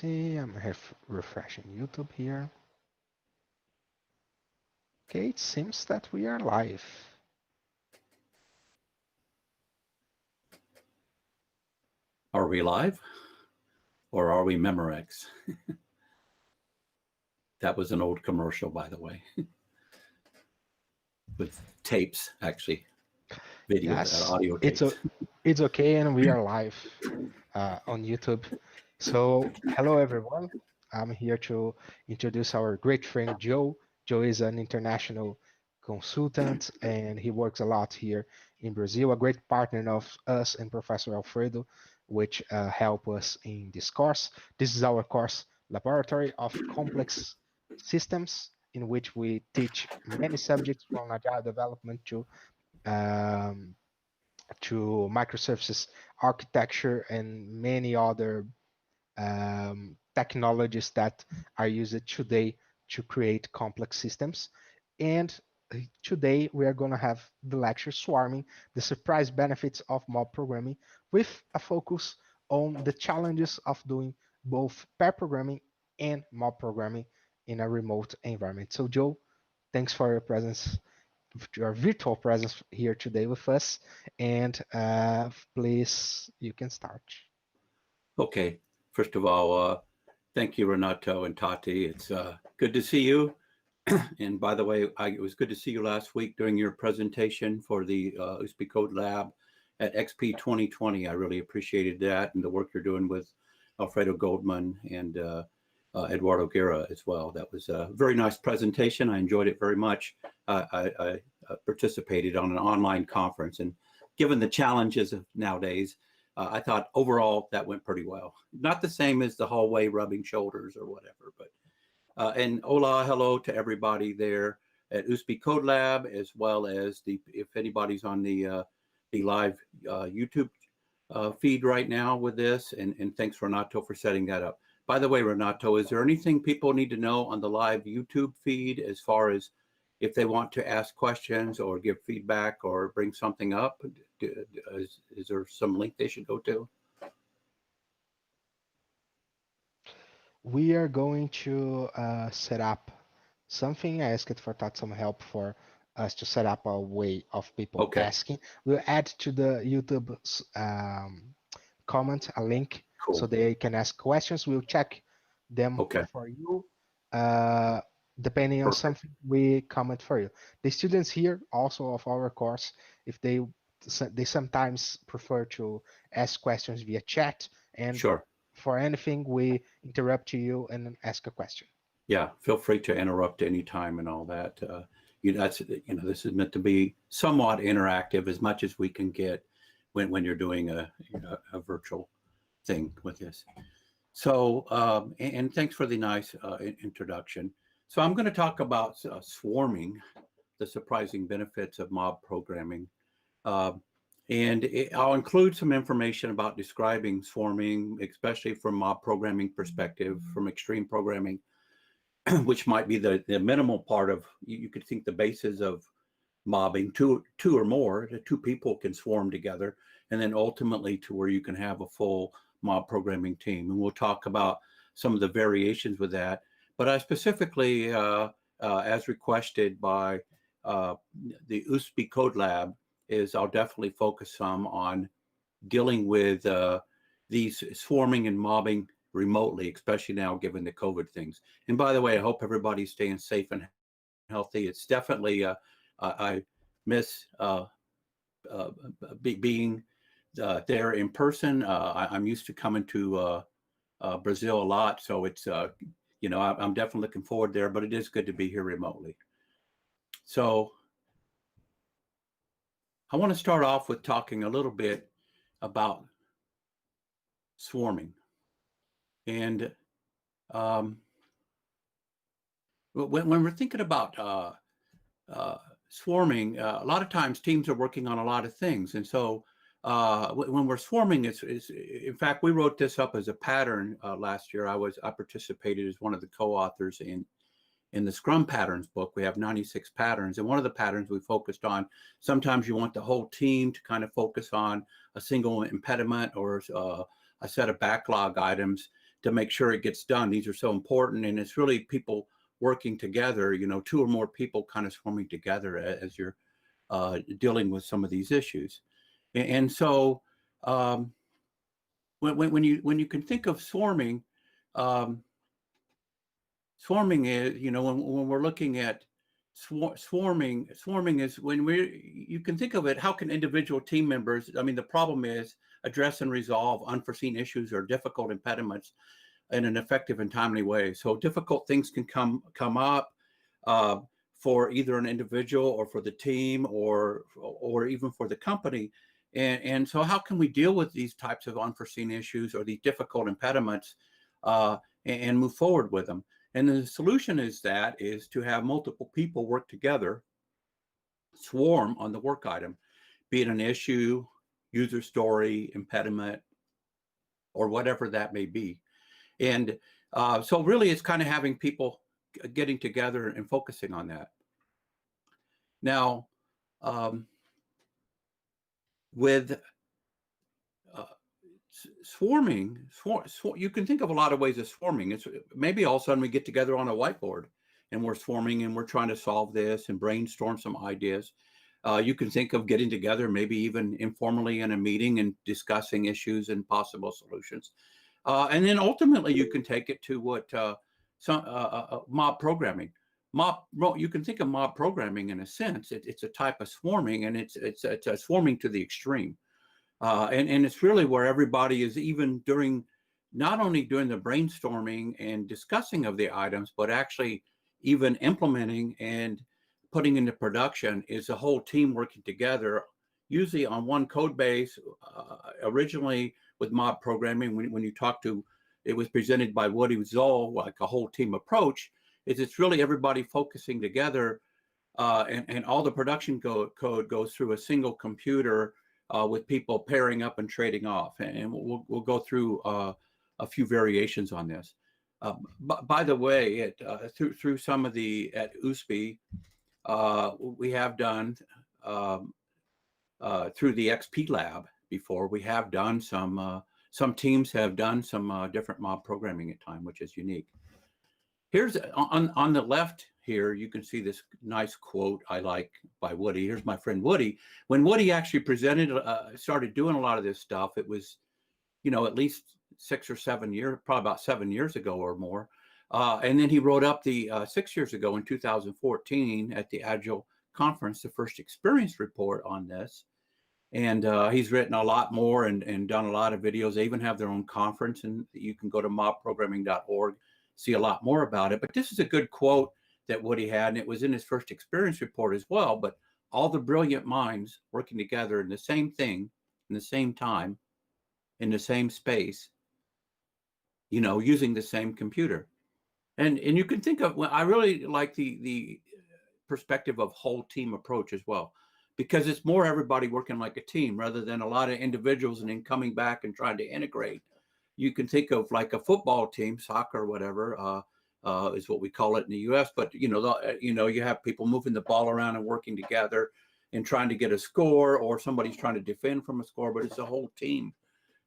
see. I'm refreshing YouTube here. Okay, it seems that we are live. Are we live? Or are we Memorex? That was an old commercial, by the way, with tapes, actually, video, Yes, audio tapes. it's okay, and we are live on YouTube. So, hello everyone. I'm here to introduce our great friend Joe. Joe is an international consultant, and he works a lot here in Brazil. A great partner of us and Professor Alfredo, which help us in this course. This is our course, Laboratory of Complex Systems, in which we teach many subjects from agile development um, to microservices architecture and many other technologies that are used today to create complex systems. And today we are going to have the lecture Swarming, the surprise benefits of mob programming, with a focus on the challenges of doing both pair programming and mob programming in a remote environment. So Joe, thanks for your presence, your virtual presence here today with us. And please, you can start. Okay. First of all, thank you, Renato and Tati. It's good to see you. And by the way, it was good to see you last week during your presentation for the USP Code Lab at XP 2020. I really appreciated that and the work you're doing with Alfredo Goldman and Eduardo Guerra as well. That was a very nice presentation. I enjoyed it very much. I participated on an online conference, and given the challenges of nowadays, I thought overall that went pretty well. Not the same as the hallway rubbing shoulders or whatever, but and hola, hello to everybody there at USP Code Lab, as well as if anybody's on the live YouTube feed right now with this, and thanks Renato for setting that up. By the way, Renato, is there anything people need to know on the live YouTube feed as far as if they want to ask questions or give feedback or bring something up? Is there some link they should go to? We are going to set up something. I asked for Todd some help for us to set up a way of people asking. We'll add to the YouTube comment a link so they can ask questions. We'll check them for you. Depending on something, we comment for you. The students here also of our course, if they sometimes prefer to ask questions via chat, and for anything we interrupt you and ask a question. Yeah, feel free to interrupt anytime and all that. This is meant to be somewhat interactive as much as we can get when you're doing a virtual thing with this. So, and thanks for the nice introduction. So I'm going to talk about swarming, the surprising benefits of mob programming. And I'll include some information about describing swarming, especially from mob programming perspective, from extreme programming, which might be the minimal part of, you could think the basis of mobbing, two or more, the two people can swarm together, and then ultimately to where you can have a full mob programming team. And we'll talk about some of the variations with that. But I specifically, as requested by the USP Code Lab, I'll definitely focus some on dealing with these swarming and mobbing remotely, especially now given the COVID things. And by the way, I hope everybody's staying safe and healthy. It's definitely, I miss being there in person. I'm used to coming to Brazil a lot, so it's, I'm definitely looking forward there, but it is good to be here remotely. So I want to start off with talking a little bit about swarming. And when we're thinking about swarming, a lot of times teams are working on a lot of things. And so when we're swarming, in fact, we wrote this up as a pattern last year. I participated as one of the co-authors in the Scrum Patterns book. We have 96 patterns. And one of the patterns we focused on, sometimes you want the whole team to kind of focus on a single impediment or a set of backlog items to make sure it gets done. These are so important, and it's really people working together, you know, 2 or more people kind of swarming together as you're dealing with some of these issues. And so when you can think of swarming, swarming is, you know, when we're looking at swarming is when you can think of it, how can individual team members, I mean, the problem is address and resolve unforeseen issues or difficult impediments in an effective and timely way. So difficult things can come up for either an individual or for the team or even for the company. And so how can we deal with these types of unforeseen issues or these difficult impediments and move forward with them? And the solution is to have multiple people work together, swarm on the work item, be it an issue, user story, impediment, or whatever that may be. And so really it's kind of having people getting together and focusing on that. Now, with swarming, you can think of a lot of ways of swarming. It's maybe all of a sudden we get together on a whiteboard and we're swarming and we're trying to solve this and brainstorm some ideas. You can think of getting together, maybe even informally in a meeting and discussing issues and possible solutions. And then ultimately you can take it to what mob programming. You can think of mob programming in a sense. It's a type of swarming, and it's a swarming to the extreme. And it's really where everybody is, even not only during the brainstorming and discussing of the items, but actually even implementing and putting into production is a whole team working together, usually on one code base. Originally with mob programming, when you talk to, it was presented by Woody Zoll, like a whole team approach, it's really everybody focusing together, and all the production code goes through a single computer with people pairing up and trading off. And we'll go through a few variations on this. By the way, through some of at USP, we have done through the XP lab before, we have done some teams have done some different mob programming at time, which is unique. Here's on the left here, you can see this nice quote I like by Woody. Here's my friend Woody. When Woody actually started doing a lot of this stuff, it was, you know, at least 6 or 7 years, probably about 7 years ago or more. And then he wrote up 6 years ago in 2014 at the Agile conference, the first experience report on this. And he's written a lot more and done a lot of videos. They even have their own conference, and you can go to mobprogramming.org, see a lot more about it. But this is a good quote that Woody had, and it was in his first experience report as well. But all the brilliant minds working together in the same thing, in the same time, in the same space, you know, using the same computer. And you can think of, I really like the perspective of whole team approach as well, because it's more everybody working like a team rather than a lot of individuals and then coming back and trying to integrate. You can think of like a football team, soccer or whatever, is what we call it in the US. But, you know, you have people moving the ball around and working together and trying to get a score, or somebody's trying to defend from a score, but it's a whole team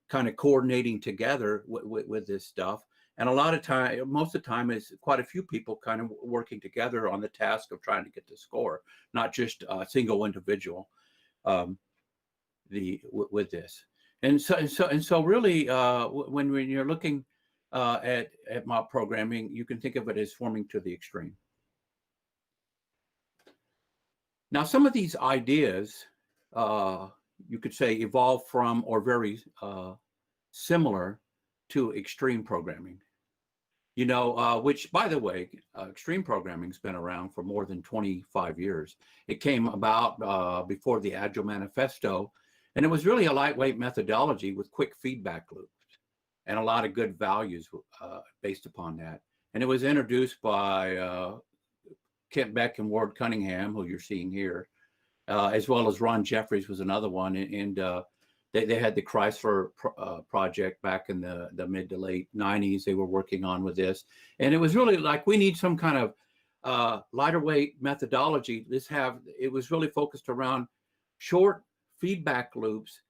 kind of coordinating together with this stuff. And a lot of time, most of the time, is quite a few people kind of working together on the task of trying to get the score, not just a single individual with this. And so really, when you're looking at mob programming, you can think of it as swarming to the extreme. Now, some of these ideas, you could say, evolve from or very similar to extreme programming. You know, which, by the way, extreme programming has been around for more than 25 years. It came about before the Agile Manifesto, and it was really a lightweight methodology with quick feedback loops and a lot of good values based upon that. And it was introduced by Kent Beck and Ward Cunningham, who you're seeing here, as well as Ron Jeffries was another one. And they had the Chrysler project back in the mid to late 90s. They were working on with this. And it was really like, we need some kind of lighter weight methodology. It was really focused around short feedback loops,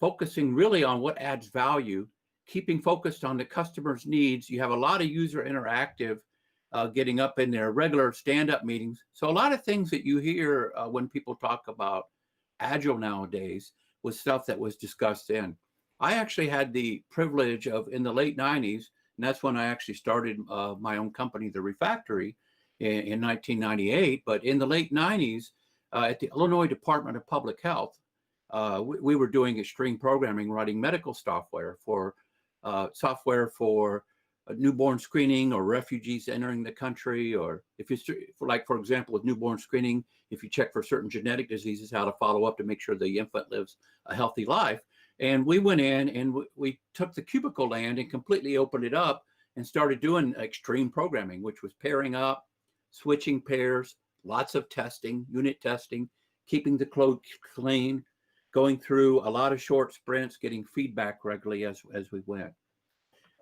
focusing really on what adds value keeping focused on the customer's needs. You have a lot of user interactive, getting up in their regular stand-up meetings. So a lot of things that you hear when people talk about Agile nowadays was stuff that was discussed then. I actually had the privilege of, in the late 90s, and that's when I actually started my own company, the Refactory, in 1998. But in the late 90s, at the Illinois Department of Public Health, we were doing extreme programming, writing medical software for newborn screening or refugees entering the country, or if you, for example, with newborn screening, if you check for certain genetic diseases, how to follow up to make sure the infant lives a healthy life. And we went in and we took the cubicle land and completely opened it up and started doing extreme programming, which was pairing up, switching pairs, lots of testing, unit testing, keeping the code clean, going through a lot of short sprints, getting feedback regularly as we went.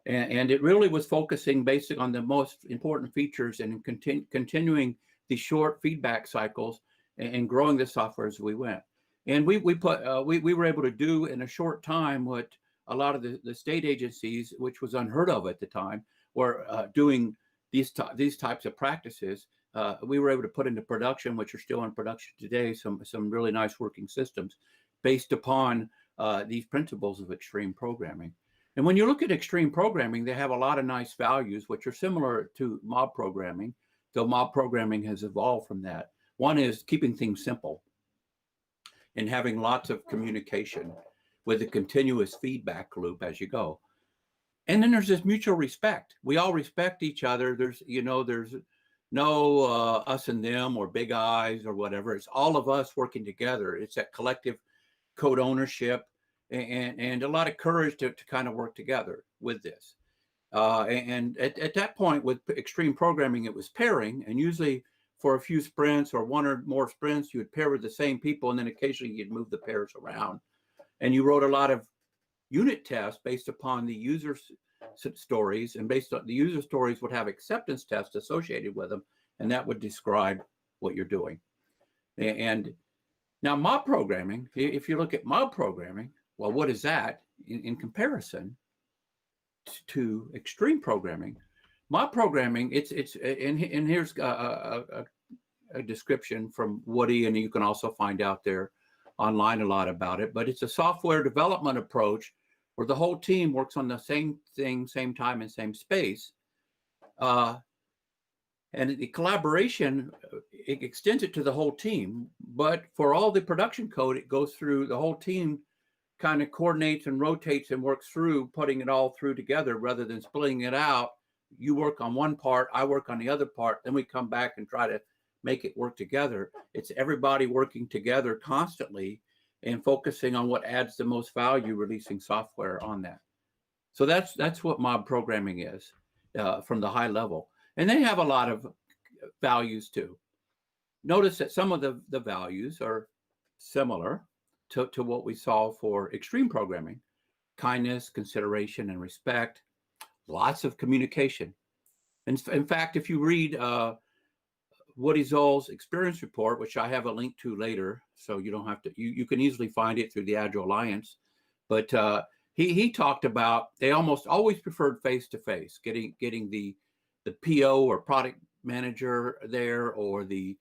And it really was focusing basically on the most important features and continuing the short feedback cycles and growing the software as we went. And we were able to do in a short time what a lot of the state agencies, which was unheard of at the time, were doing these types of practices. We were able to put into production, which are still in production today, some really nice working systems based upon these principles of extreme programming. And when you look at extreme programming, they have a lot of nice values, which are similar to mob programming, though mob programming has evolved from that. One is keeping things simple and having lots of communication with a continuous feedback loop as you go. And then there's this mutual respect. We all respect each other. There's no us and them or big eyes or whatever. It's all of us working together. It's that collective code ownership and a lot of courage to kind of work together with this. And at that point with extreme programming, it was pairing, and usually for a few sprints or one or more sprints, you would pair with the same people, and then occasionally you'd move the pairs around. And you wrote a lot of unit tests based upon the user stories, and based on the user stories would have acceptance tests associated with them, and that would describe what you're doing. And now mob programming, if you look at mob programming, well, what is that in comparison to extreme programming? Mob programming, and here's a description from Woody, and you can also find out there online a lot about it, but it's a software development approach where the whole team works on the same thing, same time, and same space. And the collaboration, it extends it to the whole team, but for all the production code, it goes through the whole team, kind of coordinates and rotates and works through putting it all through together rather than splitting it out. You work on one part, I work on the other part, then we come back and try to make it work together. It's everybody working together constantly and focusing on what adds the most value, releasing software on that. So that's what mob programming is from the high level. And they have a lot of values too. Notice that some of the values are similar to what we saw for extreme programming: kindness, consideration, and respect, lots of communication. And in fact, if you read Woody Zoll's experience report, which I have a link to later, so you don't have to, you can easily find it through the Agile Alliance, but he talked about they almost always preferred face-to-face, getting the PO or product manager there, or the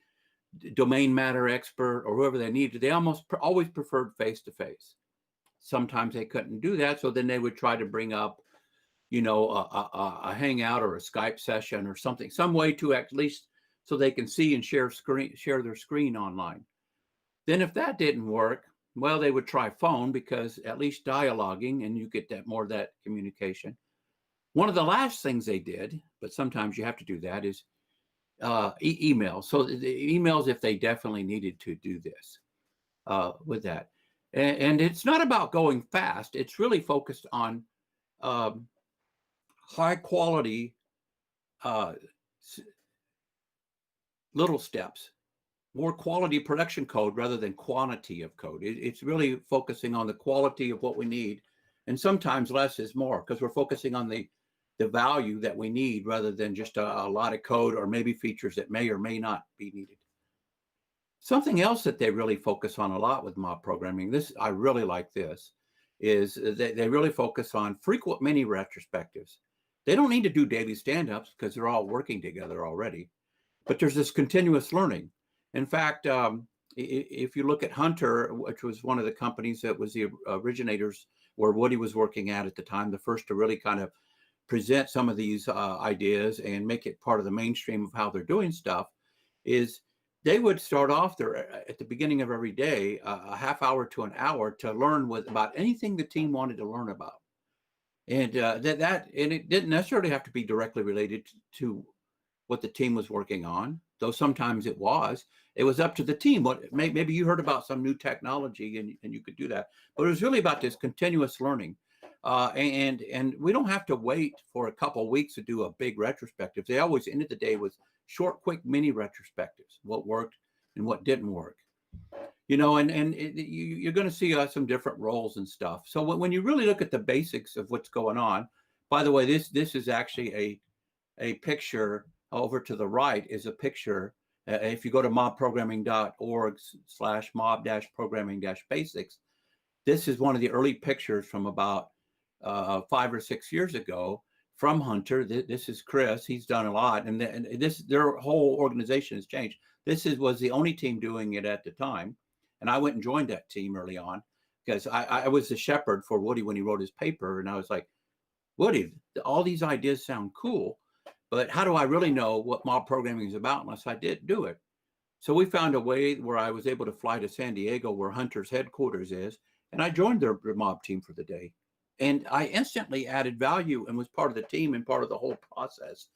domain matter expert, or whoever they needed. They almost always preferred face-to-face. Sometimes they couldn't do that, so then they would try to bring up, a Hangout or a Skype session or something, some way to at least so they can see and share their screen online. Then if that didn't work, well, they would try phone, because at least dialoguing and you get that more of that communication. One of the last things they did, but sometimes you have to do that, is email. So the emails, if they definitely needed to do this with that. And it's not about going fast. It's really focused on high quality little steps, more quality production code rather than quantity of code. It's really focusing on the quality of what we need. And sometimes less is more, because we're focusing on the value that we need rather than just a lot of code or maybe features that may or may not be needed. Something else that they really focus on a lot with mob programming, I really like this, is they really focus on frequent mini retrospectives. They don't need to do daily stand-ups because they're all working together already. But there's this continuous learning. In fact, if you look at Hunter, which was one of the companies that was the originators where Woody was working at the time, the first to really kind of present some of these ideas and make it part of the mainstream of how they're doing stuff, is they would start off there at the beginning of every day, a half hour to an hour to learn about anything the team wanted to learn about. And and it didn't necessarily have to be directly related to what the team was working on, though sometimes it was. It was up to the team. Maybe you heard about some new technology and you could do that. But it was really about this continuous learning. And we don't have to wait for a couple of weeks to do a big retrospective. They always ended the day with short, quick mini retrospectives, what worked and what didn't work. You know, you're going to see some different roles and stuff. So when you really look at the basics of what's going on, by the way, this is actually a picture over to the right is a picture. If you go to mobprogramming.org/mob-programming-basics, this is one of the early pictures from about 5 or 6 years ago from Hunter. This is Chris. He's done a lot, and their whole organization has changed. This was the only team doing it at the time, and I went and joined that team early on because I was the shepherd for Woody when he wrote his paper, and I was like, Woody, all these ideas sound cool, but how do I really know what mob programming is about unless I did do it? So we found a way where I was able to fly to San Diego, where Hunter's headquarters is, and I joined their mob team for the day. And I instantly added value and was part of the team and part of the whole process,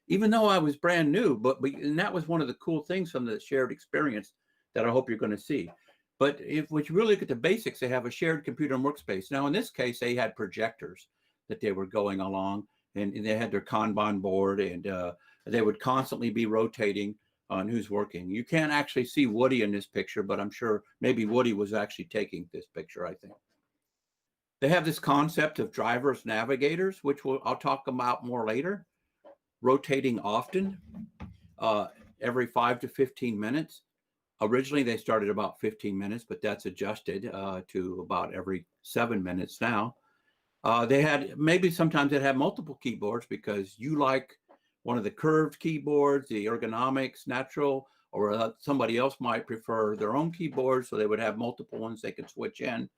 even though I was brand new. And that was one of the cool things from the shared experience that I hope you're going to see. But if you really look at the basics, they have a shared computer and workspace. Now, in this case, they had projectors that they were going along, and they had their Kanban board, and they would constantly be rotating on who's working. You can't actually see Woody in this picture, but I'm sure maybe Woody was actually taking this picture, I think. They have this concept of drivers, navigators, which I'll talk about more later, rotating often, every 5 to 15 minutes. Originally, they started about 15 minutes, but that's adjusted to about every 7 minutes now. They had, maybe sometimes they'd have multiple keyboards because you like one of the curved keyboards, the ergonomics, natural, or somebody else might prefer their own keyboard, so they would have multiple ones they could switch in.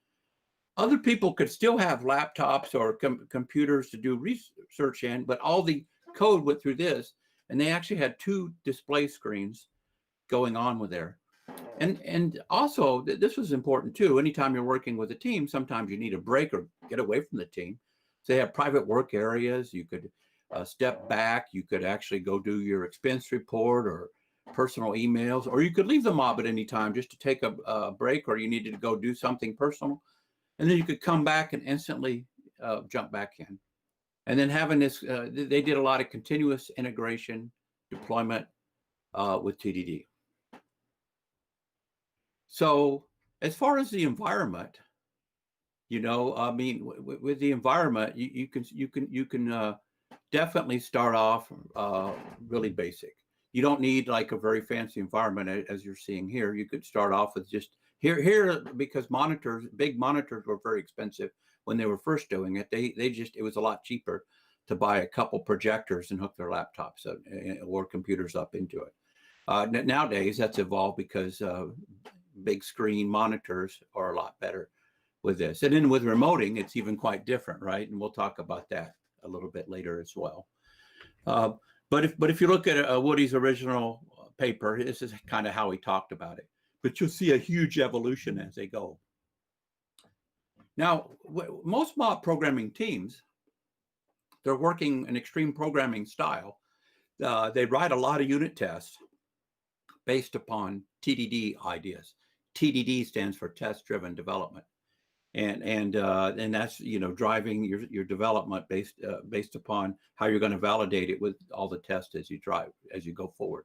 Other people could still have laptops or computers to do research in, but all the code went through this, and they actually had 2 display screens going on with there. And also, this was important too. Anytime you're working with a team, sometimes you need a break or get away from the team. So they have private work areas. You could step back. You could actually go do your expense report or personal emails, or you could leave the mob at any time just to take a break, or you needed to go do something personal. And then you could come back and instantly jump back in. And then having this, they did a lot of continuous integration deployment with TDD. So as far as the environment, you know, I mean, with the environment, you can definitely start off really basic. You don't need like a very fancy environment as you're seeing here. You could start off with just here because big monitors were very expensive when they were first doing it. It was a lot cheaper to buy a couple projectors and hook their laptops or computers up into it. Nowadays, that's evolved because big screen monitors are a lot better with this. And then with remoting, it's even quite different, right? And we'll talk about that a little bit later as well. But if you look at Woody's original paper, this is kind of how he talked about it. But you'll see a huge evolution as they go. Now, most mob programming teams, they're working an extreme programming style. They write a lot of unit tests based upon TDD ideas. TDD stands for test-driven development, and that's, you know, driving your development based upon how you're going to validate it with all the tests as you go forward.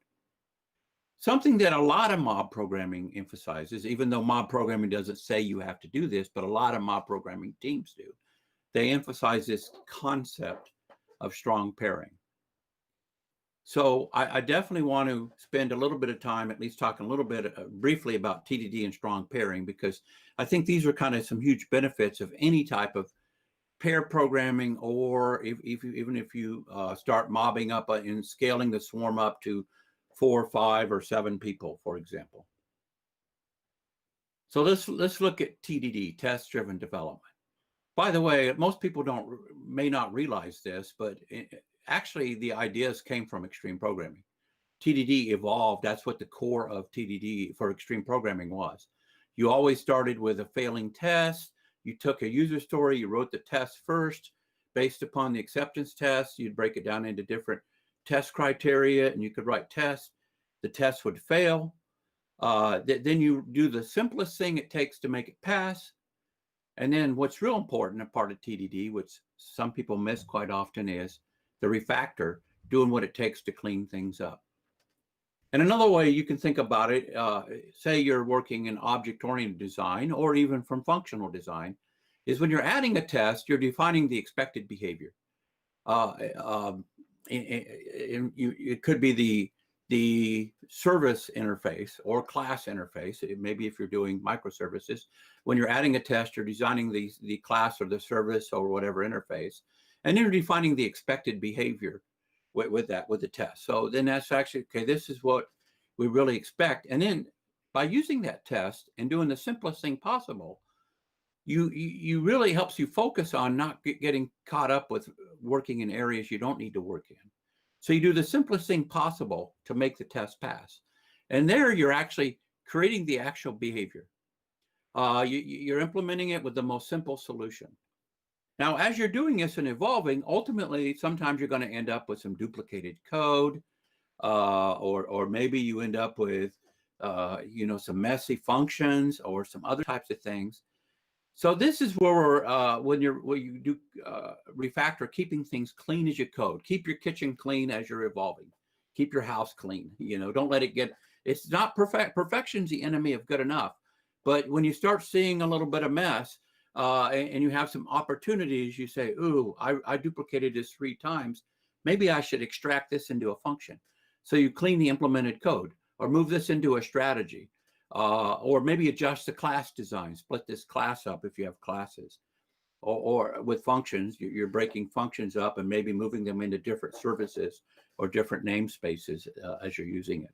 Something that a lot of mob programming emphasizes, even though mob programming doesn't say you have to do this, but a lot of mob programming teams do. They emphasize this concept of strong pairing. So I definitely want to spend a little bit of time at least talking a little bit briefly about TDD and strong pairing, because I think these are kind of some huge benefits of any type of pair programming, or even if you start mobbing up and scaling the swarm up to 4, 5, or 7 people, for example. So let's look at TDD, test-driven development. By the way, most people may not realize this, but actually the ideas came from extreme programming. TDD evolved. That's what the core of TDD for extreme programming was. You always started with a failing test. You took a user story, you wrote the test first. Based upon the acceptance test, you'd break it down into different test criteria, and you could write tests. The test would fail. Then you do the simplest thing it takes to make it pass. And then what's real important, a part of TDD, which some people miss quite often, is the refactor, doing what it takes to clean things up. And another way you can think about it, say you're working in object-oriented design or even from functional design, is when you're adding a test, you're defining the expected behavior. It could be the service interface or class interface. Maybe if you're doing microservices, when you're adding a test, you're designing the class or the service or whatever interface, and then you're defining the expected behavior with the test. So then that's actually, okay, this is what we really expect. And then by using that test and doing the simplest thing possible, you really helps you focus on not getting caught up with working in areas you don't need to work in. So you do the simplest thing possible to make the test pass. And there you're actually creating the actual behavior. You're implementing it with the most simple solution. Now, as you're doing this and evolving, ultimately, sometimes you're going to end up with some duplicated code, or maybe you end up with, some messy functions or some other types of things. So this is where when you do refactor, keeping things clean as you code. Keep your kitchen clean as you're evolving. Keep your house clean. Don't let it get. It's not perfect. Perfection's the enemy of good enough. But when you start seeing a little bit of mess, and you have some opportunities, you say, "Ooh, I duplicated this 3 times. Maybe I should extract this into a function." So you clean the implemented code, or move this into a strategy, or maybe adjust the class design, split this class up if you have classes, or with functions, you're breaking functions up and maybe moving them into different services or different namespaces as you're using it.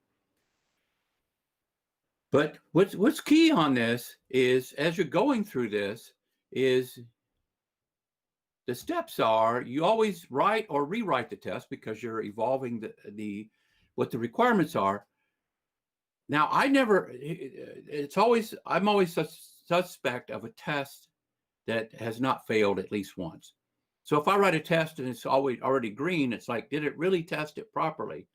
But what's key on this is, as you're going through this, is the steps are you always write or rewrite the test because you're evolving what the requirements are. Now, I'm always suspect of a test that has not failed at least once. So if I write a test and it's already green, it's like, did it really test it properly?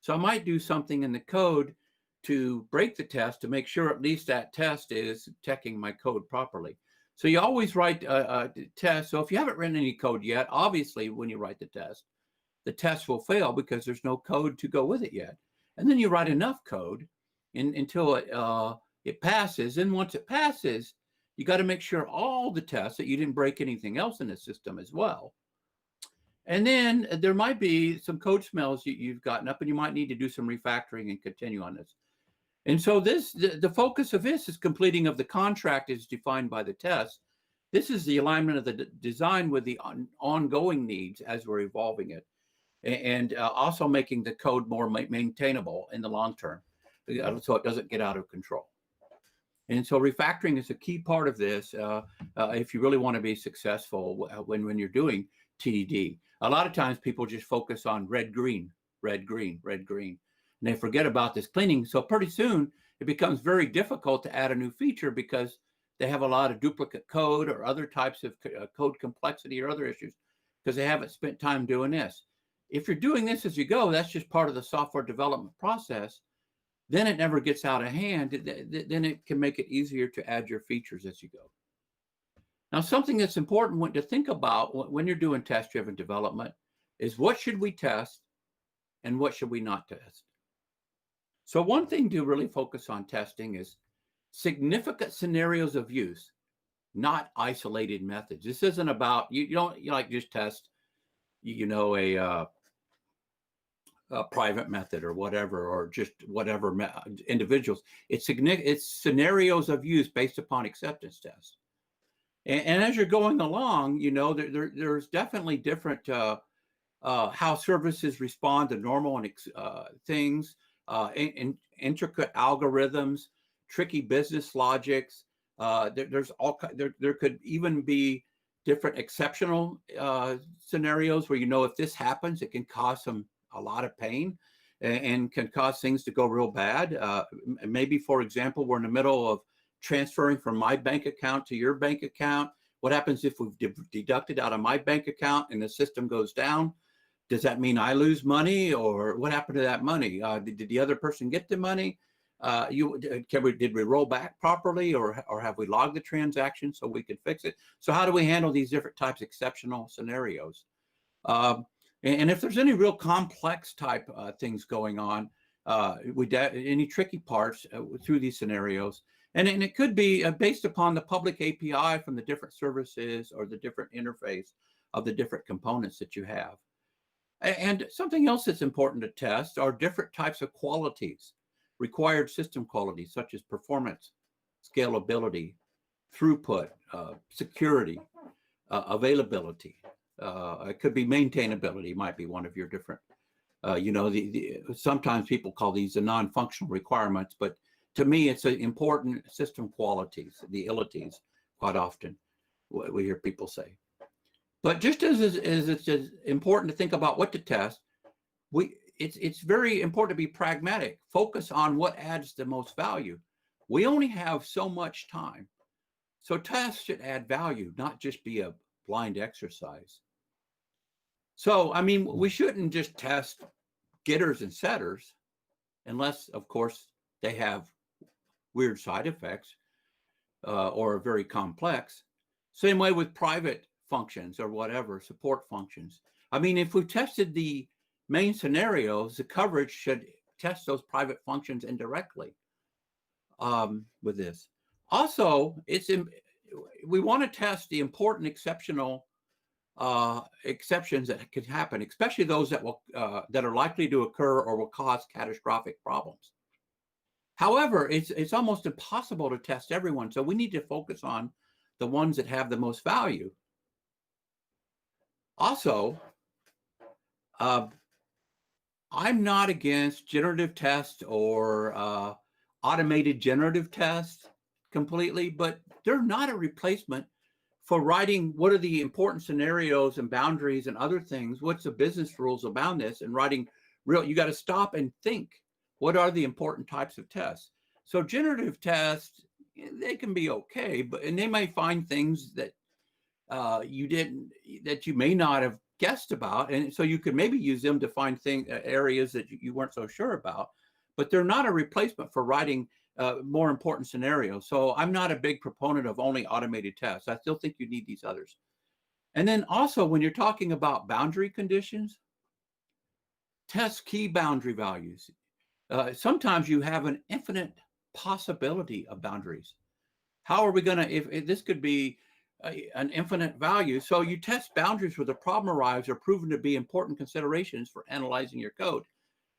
So I might do something in the code to break the test to make sure at least that test is checking my code properly. So you always write a test. So if you haven't written any code yet, obviously when you write the test will fail because there's no code to go with it yet. And then you write enough code until it passes. And once it passes, you got to make sure all the tests that you didn't break anything else in the system as well. And then there might be some code smells you've gotten up, and you might need to do some refactoring and continue on this. And so the focus of this is completing of the contract is defined by the test. This is the alignment of the design with the ongoing needs as we're evolving it, and also making the code more maintainable in the long term, so it doesn't get out of control. And so refactoring is a key part of this if you really want to be successful when you're doing TDD. A lot of times people just focus on red, green, red, green, red, green. And they forget about this cleaning. So pretty soon it becomes very difficult to add a new feature because they have a lot of duplicate code or other types of code complexity or other issues because they haven't spent time doing this. If you're doing this as you go, that's just part of the software development process. Then it never gets out of hand. Then it can make it easier to add your features as you go. Now, something that's important to think about when you're doing test-driven development is what should we test and what should we not test? So one thing to really focus on testing is significant scenarios of use, not isolated methods. This isn't about, you don't like just test, private method or whatever, or just whatever individuals. It's scenarios of use based upon acceptance tests. And as you're going along, you know, there's definitely different how services respond to normal and things, intricate algorithms, tricky business logics. There could even be different exceptional scenarios where, you know, if this happens, it can cause a lot of pain and can cause things to go real bad. Maybe, for example, we're in the middle of transferring from my bank account to your bank account. What happens if we've deducted out of my bank account and the system goes down? Does that mean I lose money, or what happened to that money? Did the other person get the money? Did we roll back properly, or have we logged the transaction so we can fix it? So how do we handle these different types of exceptional scenarios? And if there's any real complex type things going on, any tricky parts through these scenarios, and it could be based upon the public API from the different services or the different interface of the different components that you have. And something else that's important to test are different types of qualities, required system qualities, such as performance, scalability, throughput, security, availability. It could be maintainability, might be one of your different, you know, sometimes people call these the non-functional requirements, but to me, it's an important system qualities, the ilities, quite often, we hear people say. But just as it's important to think about what to test, it's very important to be pragmatic. Focus on what adds the most value. We only have so much time. So tests should add value, not just be a blind exercise. So, I mean, we shouldn't just test getters and setters unless, of course, they have weird side effects or are very complex. Same way with private functions or whatever, support functions. I mean, if we've tested the main scenarios, the coverage should test those private functions indirectly with this. Also, we want to test the important exceptional exceptions that could happen, especially those that are likely to occur or will cause catastrophic problems. However, it's almost impossible to test everyone, so we need to focus on the ones that have the most value. Also, I'm not against generative tests or automated generative tests completely, but they're not a replacement for writing what are the important scenarios and boundaries and other things. What's the business rules around this, and writing you got to stop and think, what are the important types of tests? So generative tests, they can be okay, and they may find things that you may not have guessed about, and so you could maybe use them to find areas that you weren't so sure about, but they're not a replacement for writing more important scenarios. So I'm not a big proponent of only automated tests. I still think you need these others. And then also, when you're talking about boundary conditions, test key boundary values. Sometimes you have an infinite possibility of boundaries. How are we going to, if this could be an infinite value? So you test boundaries where the problem arrives are proven to be important considerations for analyzing your code.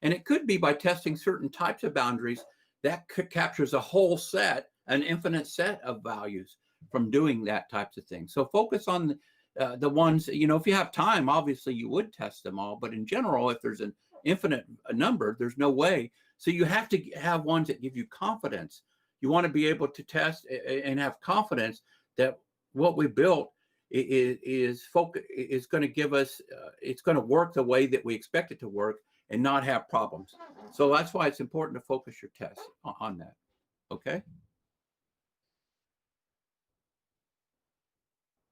And it could be by testing certain types of boundaries that captures a whole set, an infinite set of values from doing that types of thing. So focus on the ones, you know, if you have time, obviously you would test them all, but in general, if there's an infinite number, there's no way. So you have to have ones that give you confidence. You want to be able to test and have confidence that what we built is going to give us, it's going to work the way that we expect it to work and not have problems. So that's why it's important to focus your tests on that. Okay.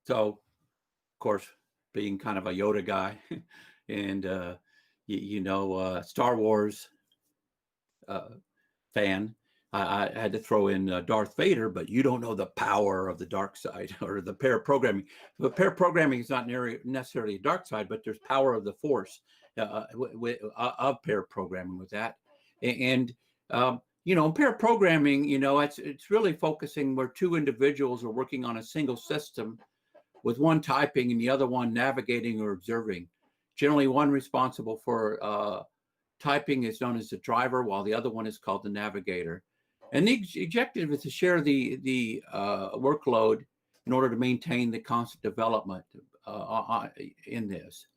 So, of course, being kind of a Yoda guy and, Star Wars fan, I had to throw in Darth Vader, but you don't know the power of the dark side or the pair programming. The pair programming is not necessarily a dark side, but there's power of the force of pair programming with that. And pair programming, it's really focusing where two individuals are working on a single system with one typing and the other one navigating or observing. Generally, one responsible for typing is known as the driver, while the other one is called the navigator. And the objective is to share the workload in order to maintain the constant development in this.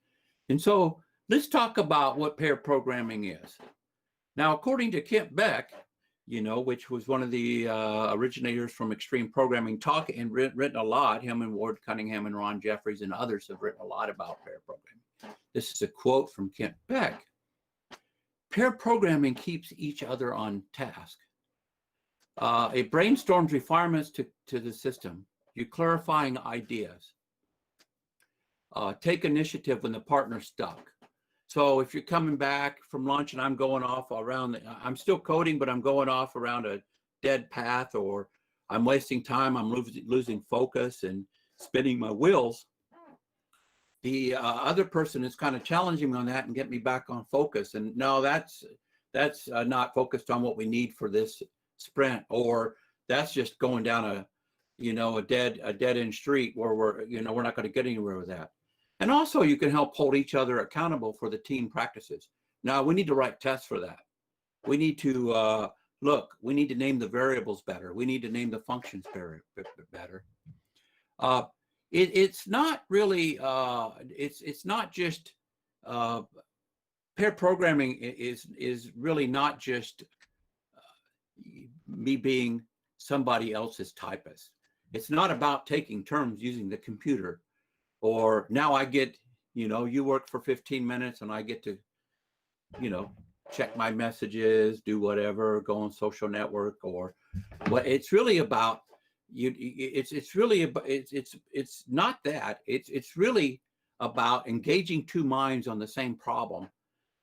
And so let's talk about what pair programming is. Now, according to Kent Beck, which was one of the originators from extreme programming talk and written a lot, him and Ward Cunningham and Ron Jeffries and others have written a lot about pair programming. This is a quote from Kent Beck. Pair programming keeps each other on task. It brainstorms refinements to the system. You're clarifying ideas. Take initiative when the partner's stuck. So if you're coming back from lunch and I'm going off around, I'm still coding, but I'm going off around a dead path, or I'm wasting time, I'm losing focus and spinning my wheels, the other person is kind of challenging me on that and get me back on focus. And no, that's not focused on what we need for this sprint, or that's just going down a dead end street where we're not going to get anywhere with that. And also you can help hold each other accountable for the team practices. Now we need to write tests for that. We need to we need to name the variables better. We need to name the functions better. It's not really, it's not just, pair programming is really not just me being somebody else's typist. It's not about taking turns using the computer, or now I get, you work for 15 minutes and I get to, check my messages, do whatever, go on social network, or what it's really about. It's not that. It's really about engaging two minds on the same problem,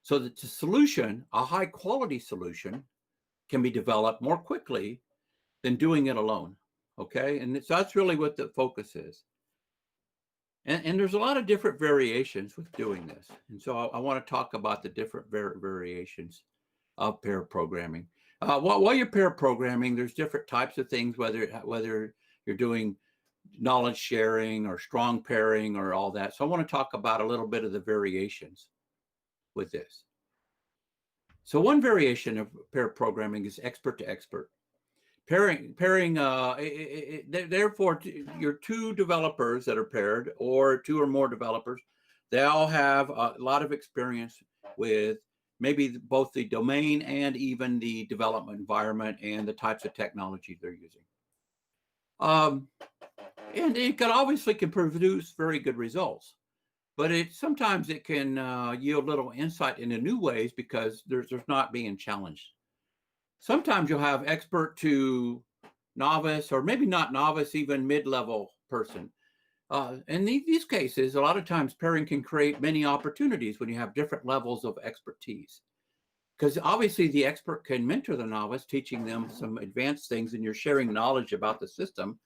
so that the solution, a high quality solution, can be developed more quickly than doing it alone. Okay, and so that's really what the focus is. And there's a lot of different variations with doing this. And so I want to talk about the different variations of pair programming. While you're pair programming, there's different types of things, whether you're doing knowledge sharing or strong pairing or all that. So I want to talk about a little bit of the variations with this. So one variation of pair programming is expert to expert. Pairing, therefore, your two developers that are paired, or two or more developers, they all have a lot of experience with maybe both the domain and even the development environment and the types of technology they're using. And it can produce very good results, but sometimes it can yield little insight into new ways because there's not being challenged. Sometimes you'll have expert to novice, or maybe not novice, even mid-level person. In these cases, a lot of times pairing can create many opportunities when you have different levels of expertise. Because obviously the expert can mentor the novice, teaching them some advanced things, and you're sharing knowledge about the system.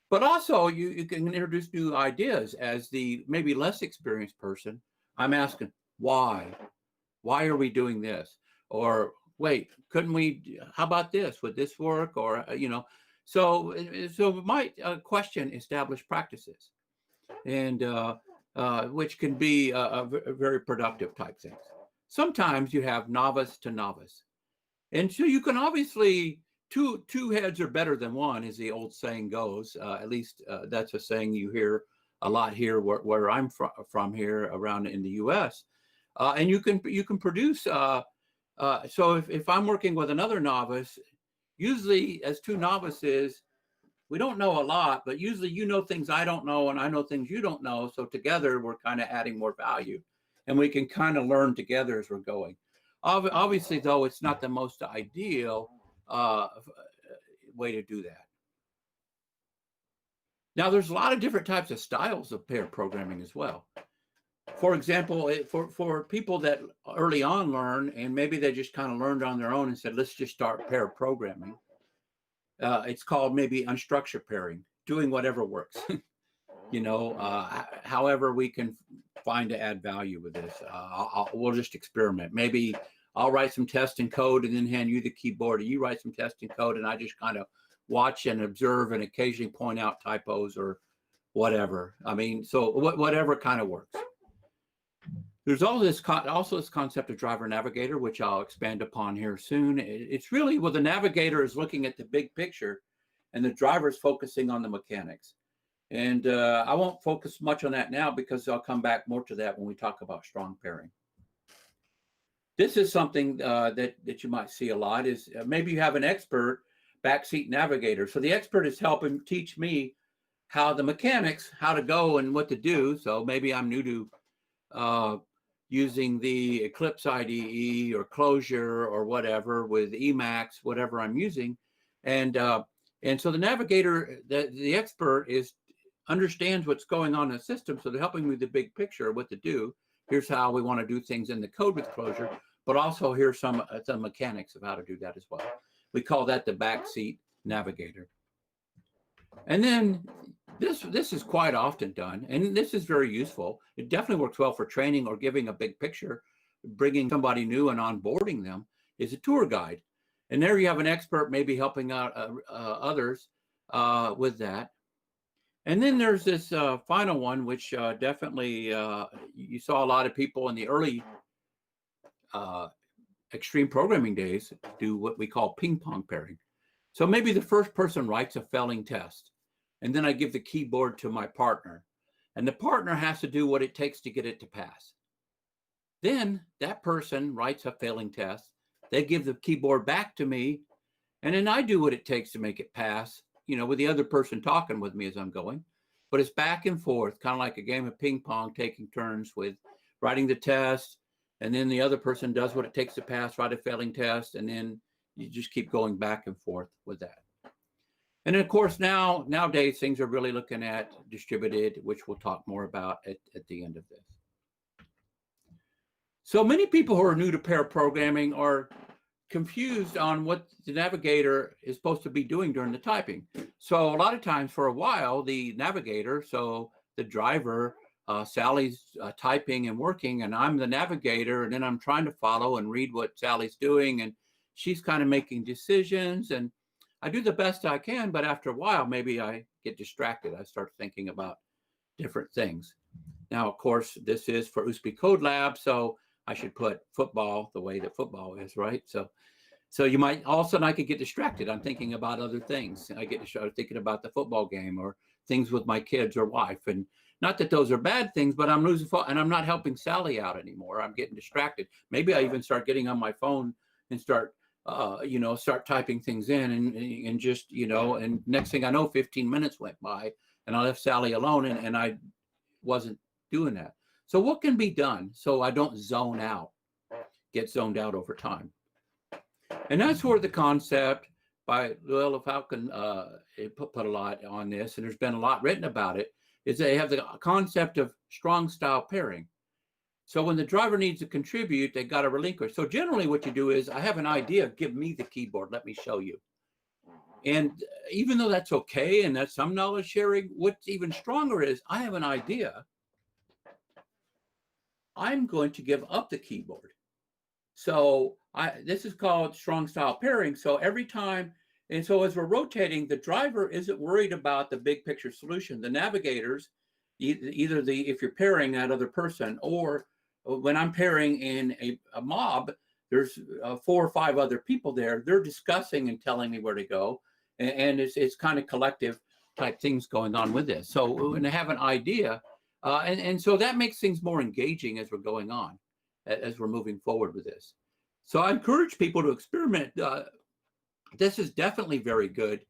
But also you can introduce new ideas as the maybe less experienced person. I'm asking, why? Why are we doing this? Or wait, couldn't we, how about this? Would this work? Or, so my question established practices, and which can be a very productive type things. Sometimes you have novice to novice. And so you can obviously, two heads are better than one, as the old saying goes. At least that's a saying you hear a lot here where I'm from here around in the US. And you can produce, so if I'm working with another novice, usually as two novices, we don't know a lot, but usually you know things I don't know and I know things you don't know. So together we're kind of adding more value, and we can kind of learn together as we're going. Obviously, though, it's not the most ideal way to do that. Now, there's a lot of different types of styles of pair programming as well. For example, for people that early on learn, and maybe they just kind of learned on their own and said, let's just start pair programming. It's called maybe unstructured pairing, doing whatever works. However we can find to add value with this. We'll just experiment. Maybe I'll write some testing code and then hand you the keyboard, and you write some testing code, and I just kind of watch and observe and occasionally point out typos or whatever. I mean, so whatever kind of works. There's also this concept of driver navigator, which I'll expand upon here soon. It's really, well, the navigator is looking at the big picture and the driver is focusing on the mechanics. And I won't focus much on that now because I'll come back more to that when we talk about strong pairing. This is something that you might see a lot is maybe you have an expert backseat navigator. So the expert is helping teach me how the mechanics, how to go and what to do. So maybe I'm new to using the Eclipse IDE or Clojure or whatever with Emacs, whatever I'm using. And so the navigator, the expert understands what's going on in the system. So they're helping me with the big picture of what to do. Here's how we want to do things in the code with Clojure, but also here's some mechanics of how to do that as well. We call that the backseat navigator. And then this is quite often done, and this is very useful. It definitely works well for training or giving a big picture. Bringing somebody new and onboarding them is a tour guide. And there you have an expert maybe helping out others with that. And then there's this final one, which definitely you saw a lot of people in the early extreme programming days do what we call ping pong pairing. So maybe the first person writes a failing test, and then I give the keyboard to my partner, and the partner has to do what it takes to get it to pass. Then that person writes a failing test, they give the keyboard back to me, and then I do what it takes to make it pass, with the other person talking with me as I'm going. But it's back and forth, kind of like a game of ping pong, taking turns with writing the test, and then the other person does what it takes to pass, write a failing test, and then you just keep going back and forth with that. And of course, nowadays, things are really looking at distributed, which we'll talk more about at the end of this. So many people who are new to pair programming are confused on what the navigator is supposed to be doing during the typing. So a lot of times for a while, the navigator, so the driver, Sally's typing and working, and I'm the navigator, and then I'm trying to follow and read what Sally's doing, and she's kind of making decisions, and I do the best I can, but after a while, maybe I get distracted. I start thinking about different things. Now, of course, this is for USP Code Lab, so I should put football the way that football is, right? So you might, all of a sudden I could get distracted. I'm thinking about other things. I get distracted thinking about the football game or things with my kids or wife. And not that those are bad things, but I'm losing focus and I'm not helping Sally out anymore. I'm getting distracted. Maybe I even start getting on my phone and start typing things in and just, and next thing I know, 15 minutes went by and I left Sally alone and I wasn't doing that. So what can be done so I don't zone out, get zoned out over time? And that's where the concept by Llewellyn Falcon put a lot on this, and there's been a lot written about it, is they have the concept of strong style pairing. So when the driver needs to contribute, they got to relinquish. So generally what you do is, I have an idea, give me the keyboard, let me show you. And even though that's okay, and that's some knowledge sharing, what's even stronger is, I have an idea, I'm going to give up the keyboard. So this is called strong style pairing. So every time, and so as we're rotating, the driver isn't worried about the big picture solution. The navigators, either if you're pairing that other person, or when I'm pairing in a mob, there's 4 or 5 other people there. They're discussing and telling me where to go. And it's kind of collective type things going on with this. So when they have an idea, and so that makes things more engaging as we're going on, as we're moving forward with this. So I encourage people to experiment. This is definitely very good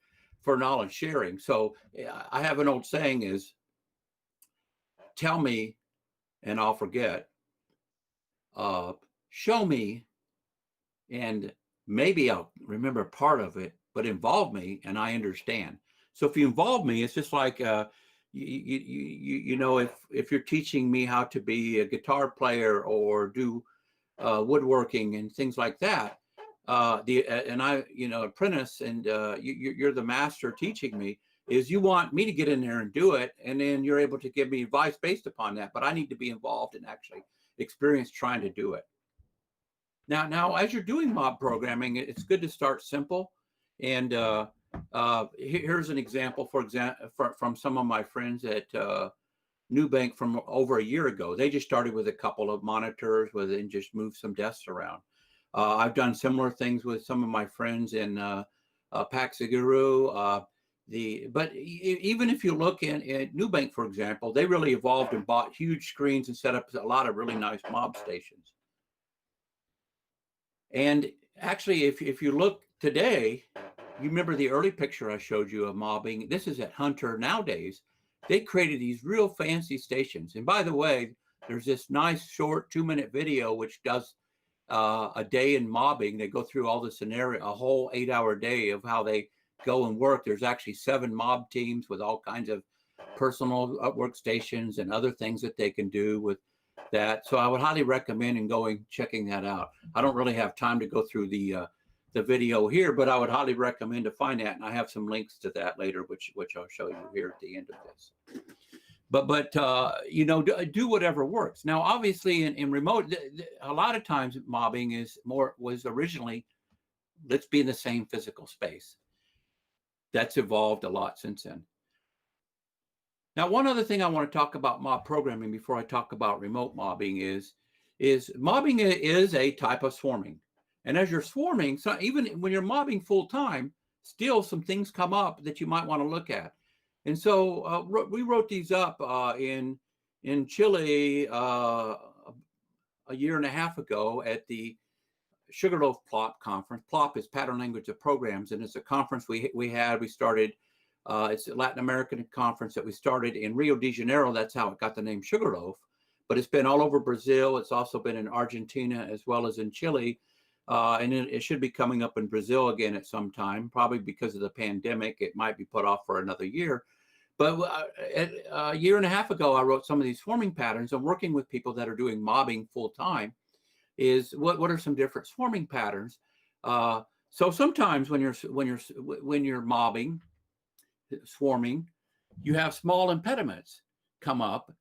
for knowledge sharing. So I have an old saying is, tell me and I'll forget. Show me and maybe I'll remember part of it, but involve me and I understand. So if you involve me, it's just like, if you're teaching me how to be a guitar player or do woodworking and things like that, apprentice, and you're the master teaching me, is you want me to get in there and do it, and then you're able to give me advice based upon that, but I need to be involved and actually experience trying to do it. Now, as you're doing mob programming, it's good to start simple. And here's an example, from some of my friends at Nubank from over a year ago. They just started with a couple of monitors and just moved some desks around. I've done similar things with some of my friends in Paxiguru. But even if you look at Nubank, for example, they really evolved and bought huge screens and set up a lot of really nice mob stations. And actually, if you look today, you remember the early picture I showed you of mobbing. This is at Hunter nowadays. They created these real fancy stations. And by the way, there's this nice short 2-minute video which does a day in mobbing. They go through all the scenario, a whole 8-hour day of how they go and work. There's actually 7 mob teams with all kinds of personal workstations and other things that they can do with that. So I would highly recommend checking that out. I don't really have time to go through the video here, but I would highly recommend to find that. And I have some links to that later, which I'll show you here at the end of this. But do whatever works. Now, obviously, in remote, a lot of times mobbing was originally, let's be in the same physical space. That's evolved a lot since then. Now, one other thing I want to talk about mob programming before I talk about remote mobbing is mobbing is a type of swarming. And as you're swarming, so even when you're mobbing full time, still some things come up that you might want to look at. And so we wrote these up in Chile a year and a half ago at the Sugarloaf PLOP conference. PLOP is Pattern Language of Programs, and it's a conference we started. It's a Latin American conference that we started in Rio de Janeiro. That's how it got the name Sugarloaf. But it's been all over Brazil. It's also been in Argentina as well as in Chile. And it should be coming up in Brazil again at some time, probably because of the pandemic. It might be put off for another year. But a year and a half ago, I wrote some of these swarming patterns. And working with people that are doing mobbing full time is what are some different swarming patterns. So sometimes when you're mobbing, swarming, you have small impediments come up.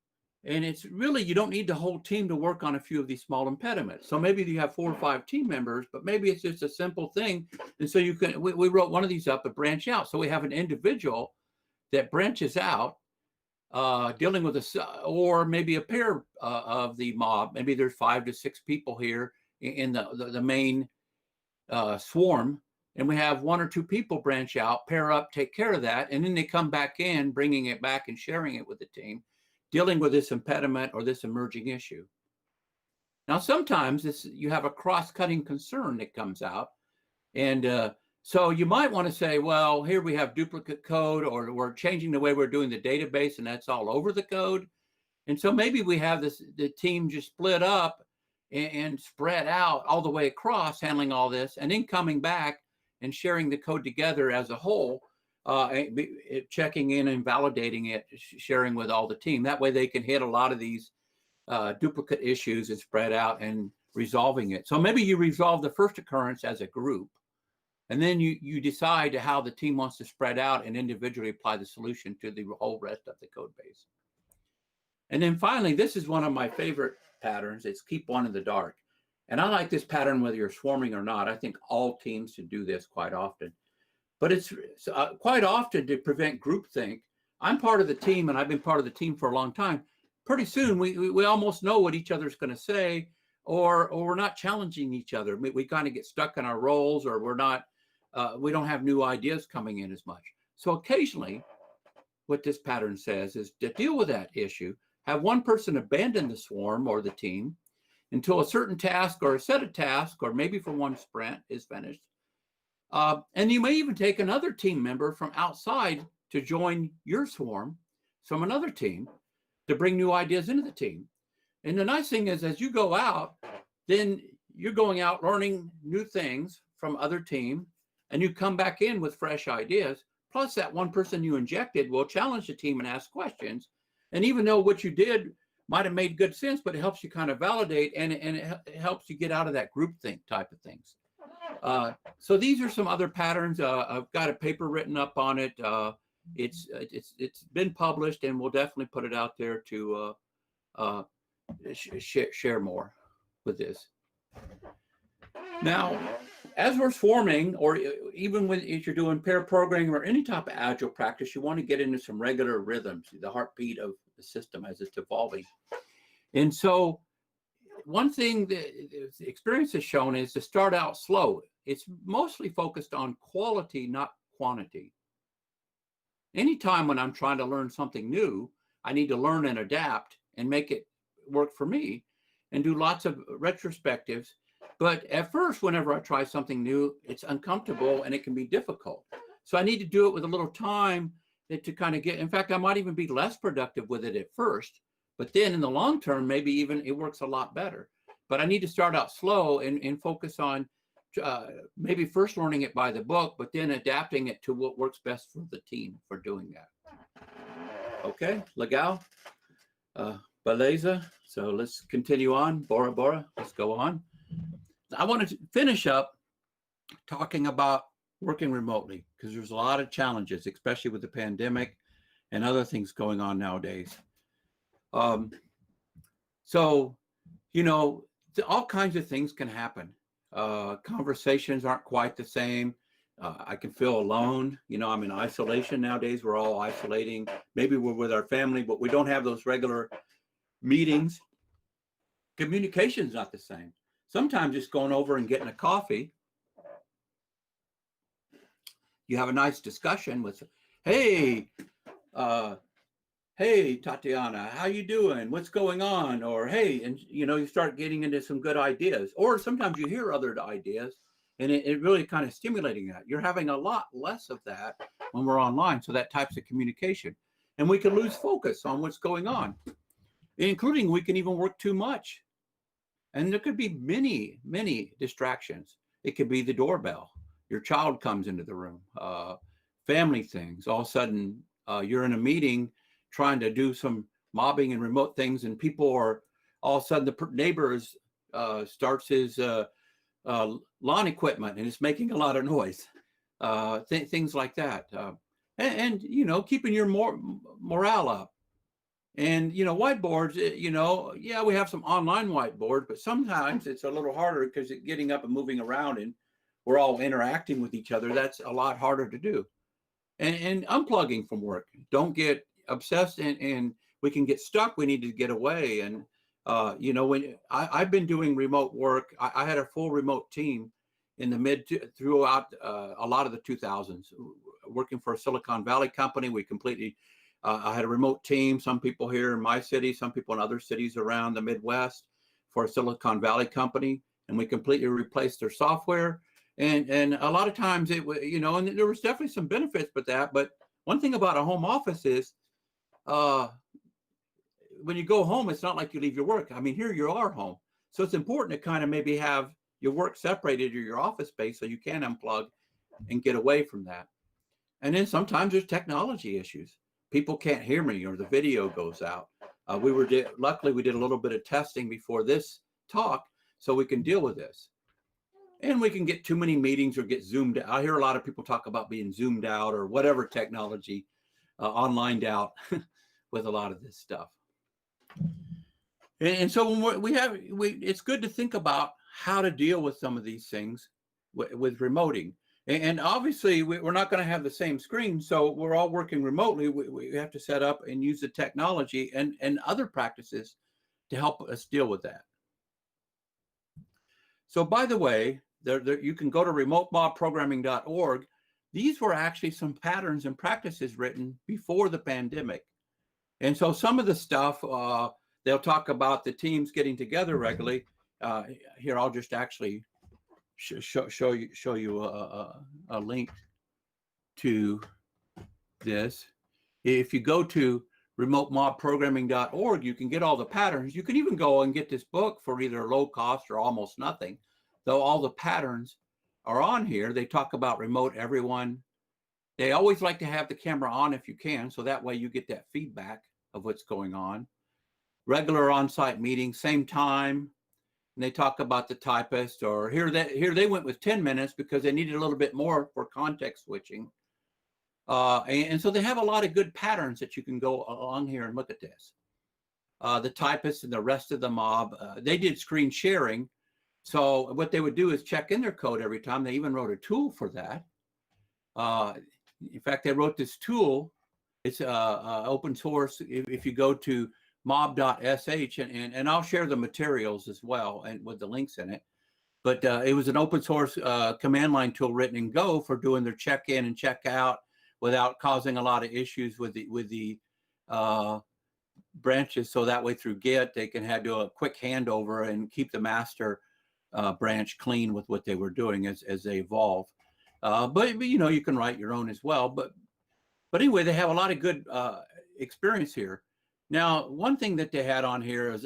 And it's really, you don't need the whole team to work on a few of these small impediments. So maybe you have 4 or 5 team members, but maybe it's just a simple thing. And so we wrote one of these up, a branch out. So we have an individual that branches out, dealing with or maybe a pair of the mob. Maybe there's 5 to 6 people here in the main swarm. And we have 1 or 2 people branch out, pair up, take care of that. And then they come back in, bringing it back and sharing it with the team, dealing with this impediment or this emerging issue. Now, sometimes you have a cross-cutting concern that comes out. And so you might want to say, well, here we have duplicate code, or we're changing the way we're doing the database, and that's all over the code. And so maybe we have the team just split up and spread out all the way across, handling all this, and then coming back and sharing the code together as a whole. Checking in and validating it, sharing with all the team. That way they can hit a lot of these duplicate issues and spread out and resolving it. So maybe you resolve the first occurrence as a group, and then you decide how the team wants to spread out and individually apply the solution to the whole rest of the code base. And then finally, this is one of my favorite patterns. It's keep one in the dark. And I like this pattern whether you're swarming or not. I think all teams should do this quite often. But it's quite often to prevent groupthink. I'm part of the team, and I've been part of the team for a long time. Pretty soon, we almost know what each other's going to say, or we're not challenging each other. We kind of get stuck in our roles, or we don't have new ideas coming in as much. So occasionally, what this pattern says is to deal with that issue, have one person abandon the swarm or the team until a certain task or a set of tasks, or maybe for one sprint, is finished. And you may even take another team member from outside to join your swarm from another team to bring new ideas into the team. And the nice thing is, as you go out, then you're going out learning new things from other team, and you come back in with fresh ideas. Plus, that one person you injected will challenge the team and ask questions. And even though what you did might have made good sense, but it helps you kind of validate, and it helps you get out of that groupthink type of things. So these are some other patterns. I've got a paper written up on it. It's been published, and we'll definitely put it out there to share more with this. Now, as we're forming, or even when if you're doing pair programming or any type of agile practice, you want to get into some regular rhythms, the heartbeat of the system as it's evolving. And so one thing that the experience has shown is to start out slow. It's mostly focused on quality, not quantity. Anytime when I'm trying to learn something new, I need to learn and adapt and make it work for me and do lots of retrospectives. But at first, whenever I try something new, it's uncomfortable and it can be difficult. So I need to do it with a little time to kind of get, in fact, I might even be less productive with it at first, but then in the long term, maybe even it works a lot better. But I need to start out slow and focus on maybe first learning it by the book, but then adapting it to what works best for the team for doing that. Okay, legal, beleza. So let's continue on. Bora, let's go on. I want to finish up talking about working remotely because there's a lot of challenges, especially with the pandemic and other things going on nowadays. So, you know, all kinds of things can happen. Conversations aren't quite the same. I can feel alone. You know, I'm in isolation nowadays. We're all isolating. Maybe we're with our family, but we don't have those regular meetings. Communication's not the same. Sometimes just going over and getting a coffee, you have a nice discussion with, hey, Tatiana, how you doing? What's going on? Or, hey, and you know, you start getting into some good ideas. Or sometimes you hear other ideas and it really kind of stimulating that. You're having a lot less of that when we're online. So that types of communication. And we can lose focus on what's going on, including we can even work too much. And there could be many distractions. It could be the doorbell. Your child comes into the room, family things. All of a sudden, you're in a meeting trying to do some mobbing and remote things, and people are all of a sudden the neighbor starts his lawn equipment and it's making a lot of noise. Things like that, and you know, keeping your morale up. And, you know, whiteboards, you know, yeah, we have some online whiteboards, but sometimes it's a little harder because getting up and moving around and we're all interacting with each other. That's a lot harder to do. And unplugging from work. Don't get obsessed and we can get stuck. We need to get away. And, you know, when I've been doing remote work, I had a full remote team in the throughout a lot of the 2000s, working for a Silicon Valley company. We completely I had a remote team, some people here in my city, some people in other cities around the Midwest for a Silicon Valley company, and we completely replaced their software. And a lot of times it, you know, and there was definitely some benefits with that. But one thing about a home office is when you go home, it's not like you leave your work. I mean, here you are home. So it's important to kind of maybe have your work separated or your office space so you can unplug and get away from that. And then sometimes there's technology issues. People can't hear me or the video goes out. Luckily we did a little bit of testing before this talk so we can deal with this. And we can get too many meetings or get zoomed out. I hear a lot of people talk about being zoomed out or whatever technology, onlined out with a lot of this stuff. And so when it's good to think about how to deal with some of these things with remoting. And obviously, we're not going to have the same screen, so we're all working remotely. We have to set up and use the technology and other practices to help us deal with that. So by the way, you can go to remotebobprogramming.org. These were actually some patterns and practices written before the pandemic. And so some of the stuff, they'll talk about the teams getting together regularly. Here, I'll just actually show you a link to this. If you go to remotebobprogramming.org, you can get all the patterns. You can even go and get this book for either low cost or almost nothing, though all the patterns are on here. They talk about remote everyone. They always like to have the camera on if you can, so that way you get that feedback of what's going on. Regular on-site meetings, same time. And they talk about the typist, or here they went with 10 minutes because they needed a little bit more for context switching. And so they have a lot of good patterns that you can go along here and look at this. The typist and the rest of the mob, they did screen sharing. So what they would do is check in their code every time. They even wrote a tool for that. In fact, they wrote this tool. It's open source. If you go to mob.sh, and I'll share the materials as well and with the links in it. But it was an open source command line tool written in Go for doing their check in and check out without causing a lot of issues with the branches. So that way through Git, they can do a quick handover and keep the master branch clean with what they were doing as they evolve. But you know, you can write your own as well. But anyway, they have a lot of good experience here. Now, one thing that they had on here is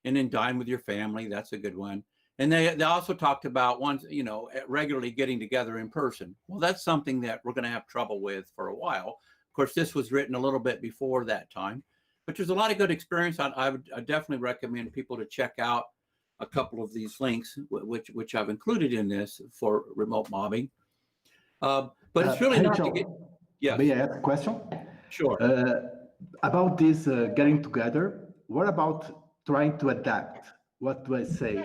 and then dine with your family. That's a good one. And they also talked about you know, regularly getting together in person. Well, that's something that we're going to have trouble with for a while. Of course, this was written a little bit before that time, but there's a lot of good experience. I would definitely recommend people to check out a couple of these links, which I've included in this for remote mobbing. But it's really not to get. Yes. May I ask a question? Sure. About this getting together, what about trying to adapt? What do I say?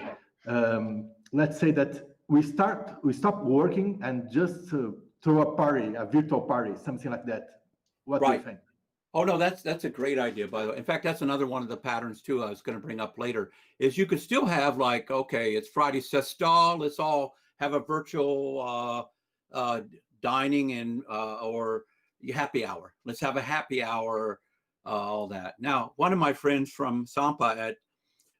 Let's say that we stop working and just throw a party, a virtual party, something like that. What do you think? Oh no, that's a great idea, by the way. In fact, that's another one of the patterns too I was going to bring up later, is you could still have like, okay, it's Friday siesta, let's all have a virtual dining and or happy hour. Let's have a happy hour, all that. Now, one of my friends from Sampa at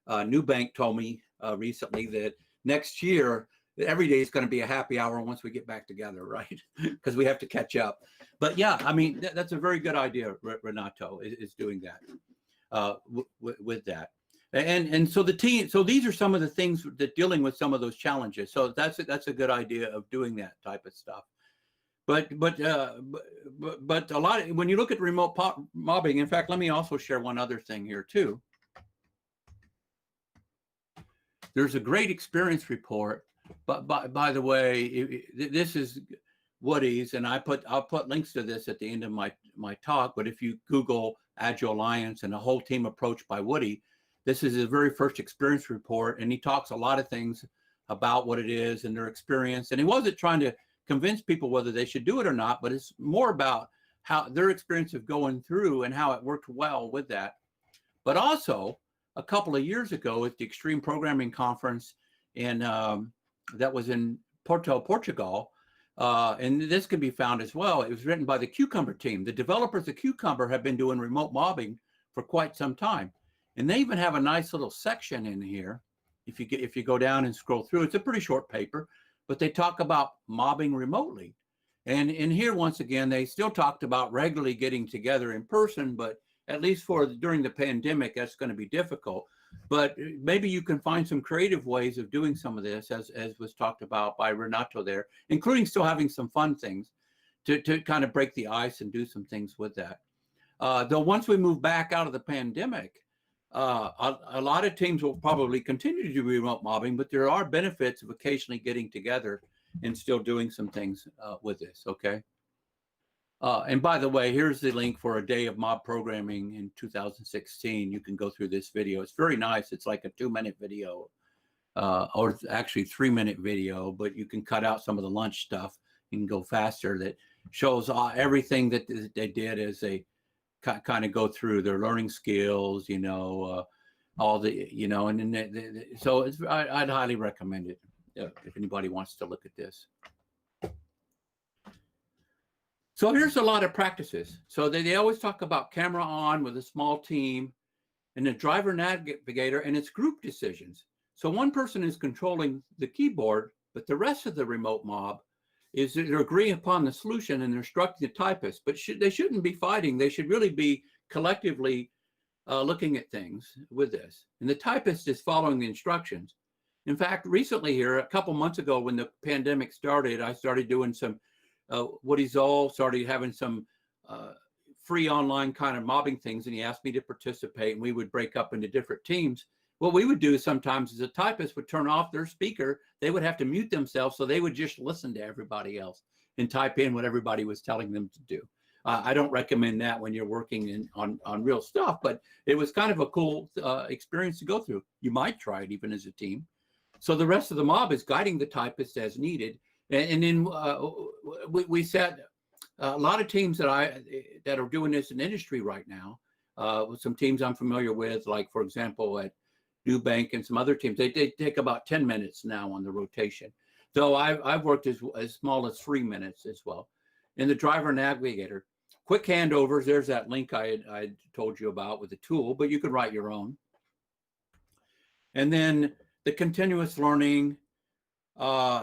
Newbank told me recently that next year, every day is going to be a happy hour once we get back together, right? Because we have to catch up. But yeah, I mean, that's a very good idea, Renato, is doing that with that. And so these are some of the things that dealing with some of those challenges. So that's a good idea of doing that type of stuff. But a lot when you look at remote mobbing, in fact, let me also share one other thing here too. There's a great experience report, but by the way, this is Woody's, and I'll put links to this at the end of my talk. But if you Google Agile Alliance and a whole team approach by Woody, this is his very first experience report, and he talks a lot of things about what it is and their experience. And he wasn't trying to convince people whether they should do it or not, but it's more about how their experience of going through and how it worked well with that. But also, a couple of years ago at the Extreme Programming Conference that was in Porto, Portugal, and this can be found as well. It was written by the Cucumber team. The developers of Cucumber have been doing remote mobbing for quite some time. And they even have a nice little section in here. If you go down and scroll through, it's a pretty short paper, but they talk about mobbing remotely. And in here, once again, they still talked about regularly getting together in person, but at least during the pandemic, that's going to be difficult. But maybe you can find some creative ways of doing some of this, as was talked about by Renato there, including still having some fun things to kind of break the ice and do some things with that. Though once we move back out of the pandemic, a lot of teams will probably continue to do remote mobbing, but there are benefits of occasionally getting together and still doing some things with this, okay? And by the way, here's the link for a day of mob programming in 2016. You can go through this video. It's very nice. It's like a 2-minute video, or actually 3-minute video, but you can cut out some of the lunch stuff. You can go faster. That shows everything that they did as they kind of go through their learning skills, you know, all the, you know, and then so I'd highly recommend it if anybody wants to look at this. So here's a lot of practices. So they always talk about camera on with a small team and the driver navigator, and it's group decisions. So one person is controlling the keyboard, but the rest of the remote mob is they're agreeing upon the solution and they're instructing the typist, but they shouldn't be fighting. They should really be collectively looking at things with this. And the typist is following the instructions. In fact, recently here, a couple months ago when the pandemic started, I started doing some Woody Zoll started having some free online kind of mobbing things, and he asked me to participate, and we would break up into different teams. What we would do sometimes is a typist would turn off their speaker. They would have to mute themselves, so they would just listen to everybody else and type in what everybody was telling them to do. I don't recommend that when you're working on real stuff, but it was kind of a cool experience to go through. You might try it even as a team. So the rest of the mob is guiding the typist as needed. And then we said a lot of teams that are doing this in industry right now, with some teams I'm familiar with, like, for example, at Bank and some other teams, they take about 10 minutes now on the rotation. So I've worked as small as 3 minutes as well. In the driver navigator, quick handovers, there's that link I told you about with the tool, but you could write your own. And then the continuous learning,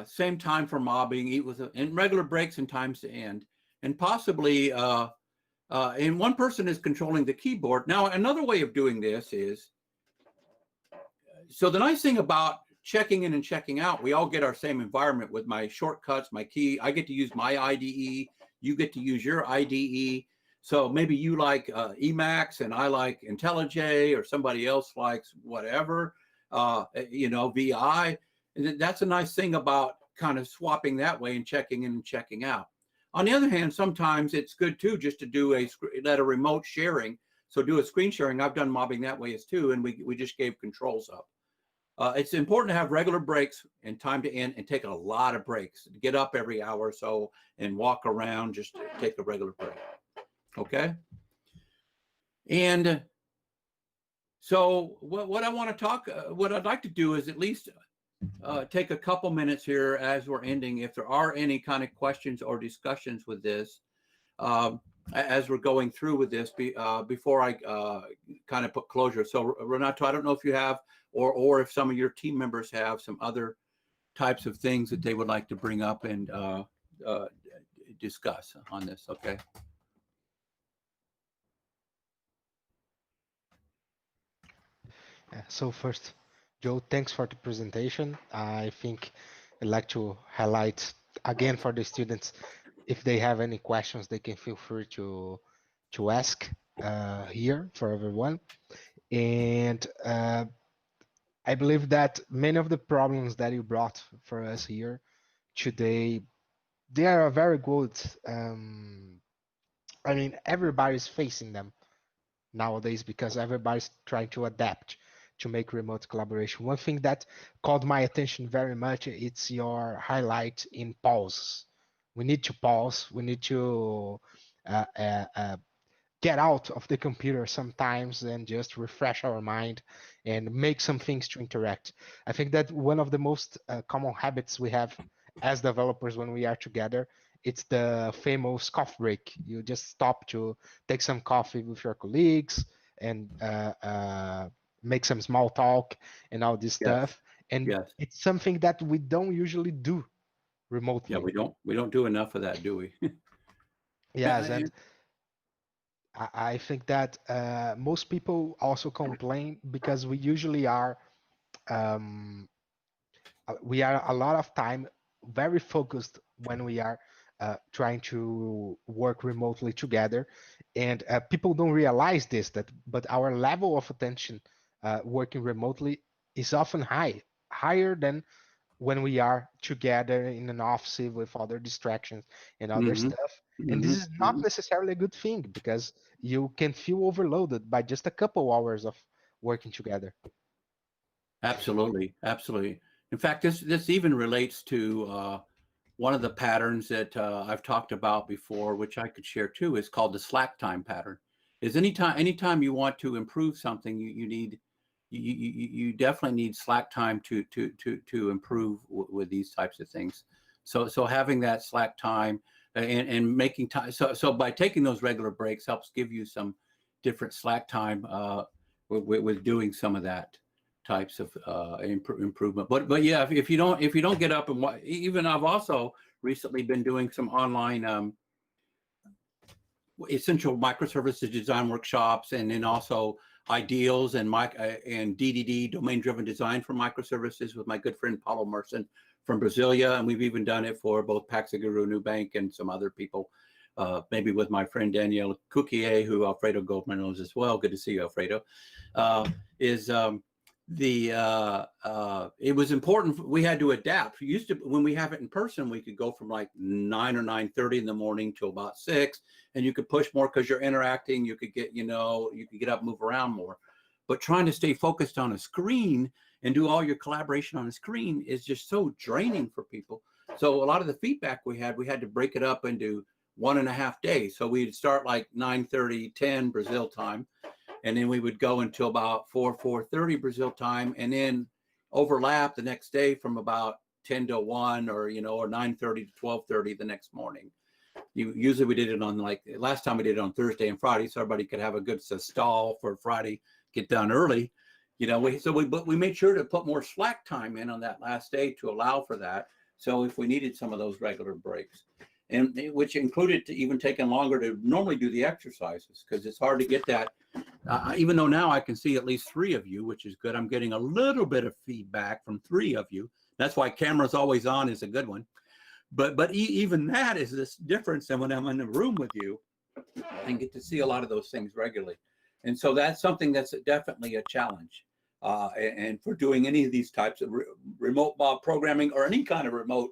same time for mobbing, and regular breaks and times to end. And possibly, and one person is controlling the keyboard. Now, another way of doing this is, so the nice thing about checking in and checking out, we all get our same environment with my shortcuts, my key. I get to use my IDE. You get to use your IDE. So maybe you like Emacs and I like IntelliJ, or somebody else likes whatever, VI. And that's a nice thing about kind of swapping that way and checking in and checking out. On the other hand, sometimes it's good too just to do a remote sharing. So do a screen sharing. I've done mobbing that way as too, and we just gave controls up. It's important to have regular breaks and time to end, and take a lot of breaks. Get up every hour or so and walk around, just to take a regular break. Okay. And so what I want to what I'd like to do is at least take a couple minutes here as we're ending, if there are any kind of questions or discussions with this, as we're going through with this, before I kind of put closure. So Renato, I don't know if you have, or if some of your team members have some other types of things that they would like to bring up and discuss on this. Okay. So first, Joe, thanks for the presentation. I think I'd like to highlight again for the students, if they have any questions, they can feel free to ask here for everyone. And I believe that many of the problems that you brought for us here today, they are very good. I mean, everybody's facing them nowadays because everybody's trying to adapt to make remote collaboration. One thing that caught my attention very much, it's your highlight in pause. We need to pause. We need to get out of the computer sometimes and just refresh our mind and make some things to interact. I think that one of the most common habits we have as developers when we are together, it's the famous coffee break. You just stop to take some coffee with your colleagues and make some small talk and all this stuff. And it's something that we don't usually do remotely. Yeah, we don't do enough of that, do we? Yes, and I think that most people also complain because we usually are a lot of time very focused when we are trying to work remotely together, and people don't realize this, but our level of attention working remotely is often higher than when we are together in an office with other distractions and other stuff. And this is not necessarily a good thing, because you can feel overloaded by just a couple hours of working together. Absolutely, absolutely. In fact, this even relates to one of the patterns that I've talked about before, which I could share too, is called the slack time pattern. Is anytime you want to improve something, you definitely need slack time to improve with these types of things. So having that slack time and making time, so by taking those regular breaks helps give you some different slack time with doing some of that types of improvement. But yeah, if you don't get up and even I've also recently been doing some online essential microservices design workshops, and then also ideals and DDD, domain-driven design for microservices, with my good friend Paulo Merson from Brasilia, and we've even done it for both PaxaGuru, Nubank, and some other people. Maybe with my friend Danielle Cuquier, who Alfredo Goldman knows as well. Good to see you, Alfredo. it was important. We had to adapt. We used to, when we have it in person, we could go from like 9 or 9:30 in the morning till about 6, and you could push more because you're interacting. You could get, you could get up, move around more. But trying to stay focused on a screen and do all your collaboration on a screen is just so draining for people. So a lot of the feedback we had to break it up into 1.5 days. So we'd start like 9:30, 10 Brazil time. And then we would go until about 4:30 Brazil time, and then overlap the next day from about 10 to 1 or 9:30 to 12:30 the next morning. Usually we did it on, like last time we did it on Thursday and Friday, so everybody could have a good stall for Friday, get done early. But we made sure to put more slack time in on that last day to allow for that. So if we needed some of those regular breaks, and which included to even taking longer to normally do the exercises, because it's hard to get that. Even though now I can see at least 3 of you, which is good. I'm getting a little bit of feedback from 3 of you. That's why camera's always on is a good one. But even that is this difference than when I'm in the room with you and get to see a lot of those things regularly. And so that's something that's definitely a challenge. And for doing any of these types of remote programming or any kind of remote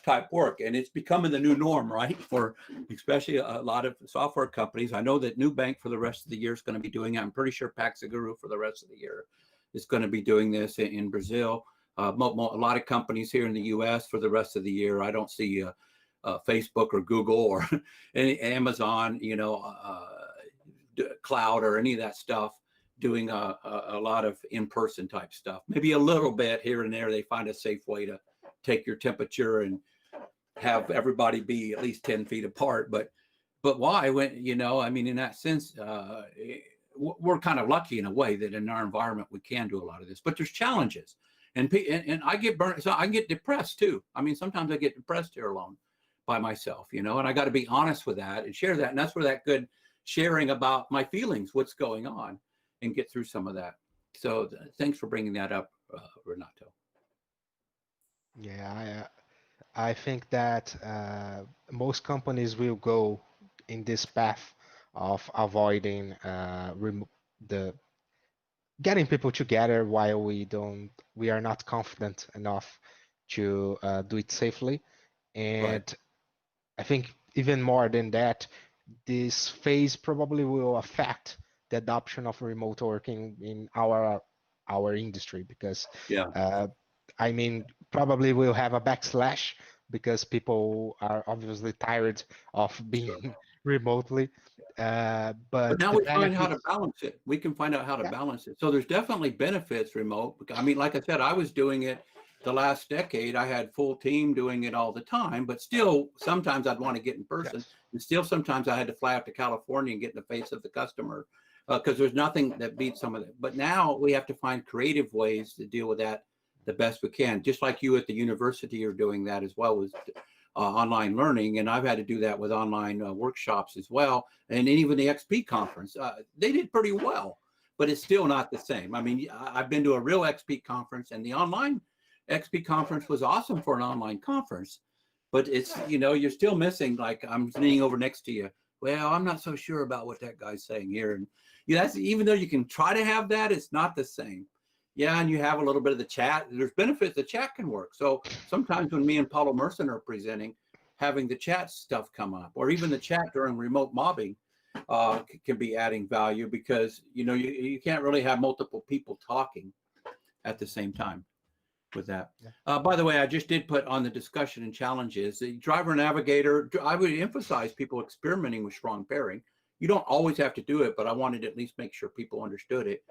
type work, and it's becoming the new norm, right? For especially a lot of software companies. I know that Nubank for the rest of the year is going to be doing it. I'm pretty sure PagSeguro for the rest of the year is going to be doing this in Brazil. A lot of companies here in the U.S. for the rest of the year. I don't see Facebook or Google or Amazon, cloud or any of that stuff doing a lot of in-person type stuff. Maybe a little bit here and there. They find a safe way to take your temperature and have everybody be at least 10 feet apart. But why? When, in that sense, we're kind of lucky in a way that in our environment, we can do a lot of this, but there's challenges, and I get burnt. So I get depressed too. Sometimes I get depressed here alone by myself, and I got to be honest with that and share that. And that's where that good sharing about my feelings, what's going on, and get through some of that. So thanks for bringing that up, Renato. Yeah, I think that most companies will go in this path of avoiding getting people together while we are not confident enough to do it safely. And Right. I think even more than that, this phase probably will affect the adoption of remote working in our industry, because probably we'll have a backslash because people are obviously tired of being remotely. But now the we find how to benefits, balance it. We can find out how to yeah, balance it. So there's definitely benefits remote. Like I said, I was doing it the last decade. I had full team doing it all the time, but still sometimes I'd want to get in person. yes, And still sometimes I had to fly out to California and get in the face of the customer because there's nothing that beats some of that. But now we have to find creative ways to deal with that the best we can. Just like you at the university are doing that as well as online learning. And I've had to do that with online workshops as well. And even the XP conference, they did pretty well, but it's still not the same. I've been to a real XP conference, and the online XP conference was awesome for an online conference, but it's, you're still missing, like I'm leaning over next to you. Well, I'm not so sure about what that guy's saying here. And that's, even though you can try to have that, it's not the same. Yeah, and you have a little bit of the chat. There's benefits. The chat can work. So sometimes when me and Paulo Merson are presenting, having the chat stuff come up, or even the chat during remote mobbing can be adding value, because you can't really have multiple people talking at the same time with that. Yeah. By the way, I just did put on the discussion and challenges, the driver navigator. I would emphasize people experimenting with strong pairing. You don't always have to do it, but I wanted to at least make sure people understood it.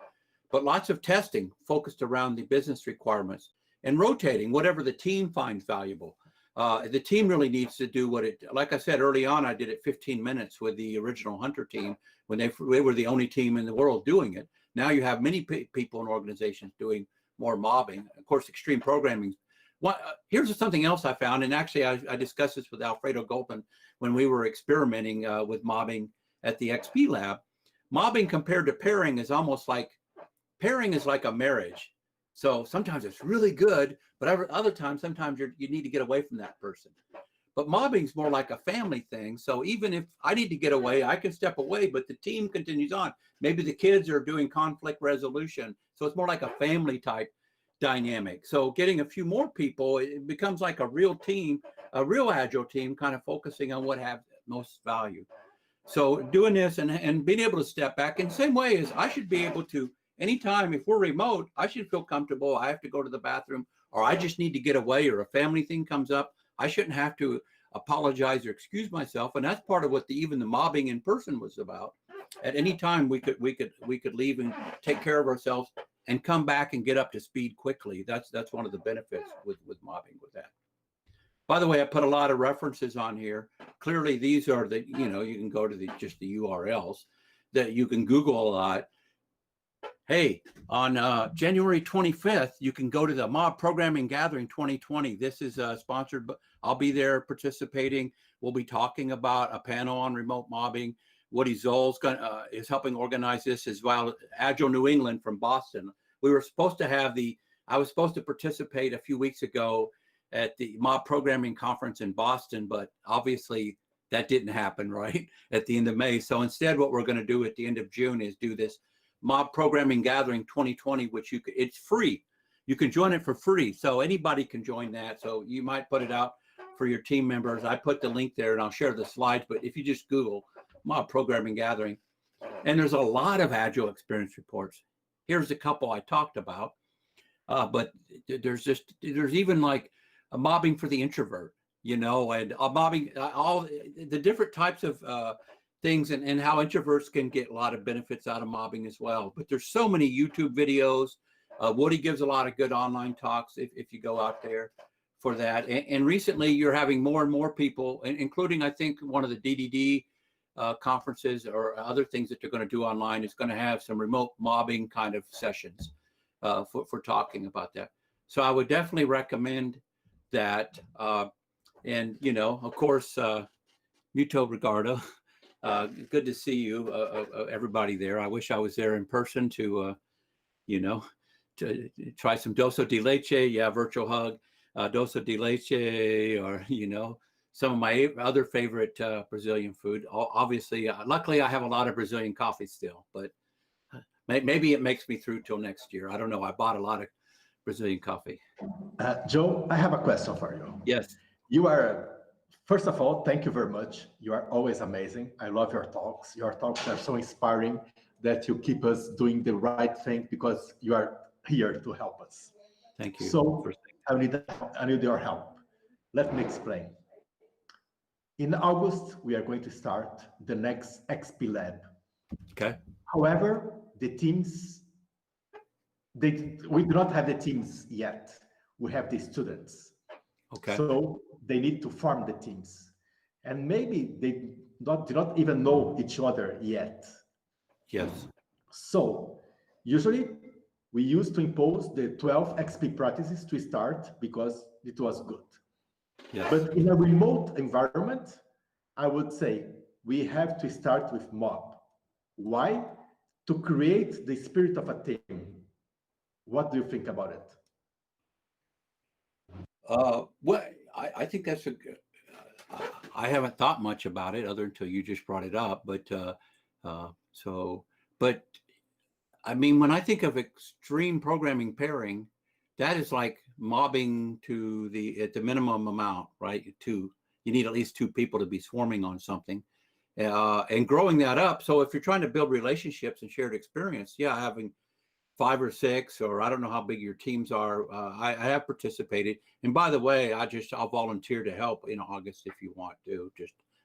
But lots of testing focused around the business requirements, and rotating whatever the team finds valuable. The team really needs to do like I said early on, I did it 15 minutes with the original Hunter team when they were the only team in the world doing it. Now you have many people and organizations doing more mobbing. Of course, extreme programming. Here's something else I found, and actually I discussed this with Alfredo Gulpin when we were experimenting with mobbing at the XP lab. Mobbing compared to pairing is almost like, pairing is like a marriage. So sometimes it's really good, but other times, sometimes you need to get away from that person. But mobbing is more like a family thing. So even if I need to get away, I can step away, but the team continues on. Maybe the kids are doing conflict resolution. So it's more like a family type dynamic. So getting a few more people, it becomes like a real team, a real agile team, kind of focusing on what have most value. So doing this and being able to step back in the same way as I should be able to, anytime if we're remote, I should feel comfortable. I have to go to the bathroom, or I just need to get away, or a family thing comes up. I shouldn't have to apologize or excuse myself. And that's part of what even the mobbing in person was about. At any time we could leave and take care of ourselves and come back and get up to speed quickly. That's one of the benefits with mobbing with that. By the way, I put a lot of references on here. Clearly, these are the, you can go to just the URLs that you can Google a lot. Hey, on January 25th, you can go to the Mob Programming Gathering 2020. This is sponsored, but I'll be there participating. We'll be talking about a panel on remote mobbing. Woody Zoll's is helping organize this, as well as Agile New England from Boston. We were supposed to have I was supposed to participate a few weeks ago at the Mob Programming Conference in Boston, but obviously that didn't happen, right, at the end of May. So instead, what we're going to do at the end of June is do this Mob Programming Gathering 2020, which it's free. You can join it for free. So anybody can join that. So you might put it out for your team members. I put the link there and I'll share the slides, but if you just Google Mob Programming Gathering, and there's a lot of Agile experience reports. Here's a couple I talked about, but there's even like a mobbing for the introvert, and mobbing, all the different types of things, and how introverts can get a lot of benefits out of mobbing as well. But there's so many YouTube videos. Woody gives a lot of good online talks if you go out there for that. And recently you're having more and more people, including I think one of the DDD conferences or other things that they're going to do online is going to have some remote mobbing kind of sessions for talking about that. So I would definitely recommend that. And, of course, Muto Ricardo, good to see you, everybody there. I wish I was there in person to try some dosa de leche. Yeah, virtual hug, dosa de leche, or, some of my other favorite Brazilian food. Obviously, luckily, I have a lot of Brazilian coffee still, but maybe it makes me through till next year. I don't know. I bought a lot of Brazilian coffee. Joe, I have a question for you. Yes. You are, first of all, thank you very much. You are always amazing. I love your talks. Your talks are so inspiring that you keep us doing the right thing because you are here to help us. Thank you. So I need your help. Let me explain. In August, we are going to start the next XP Lab. Okay. However, the teams, we do not have the teams yet. We have the students. Okay. So they need to form the teams. And maybe they do not even know each other yet. Yes. So usually we used to impose the 12 XP practices to start because it was good. Yes. But in a remote environment, I would say we have to start with mob. Why? To create the spirit of a team. What do you think about it? Well, I think that's a good. I haven't thought much about it other until you just brought it up. But I mean, when I think of extreme programming pairing, that is like mobbing to at the minimum amount, right? You need at least 2 people to be swarming on something, and growing that up. So if you're trying to build relationships and shared experience, yeah, having 5 or 6, or I don't know how big your teams are. I have participated. And by the way, I'll volunteer to help in August if you want to.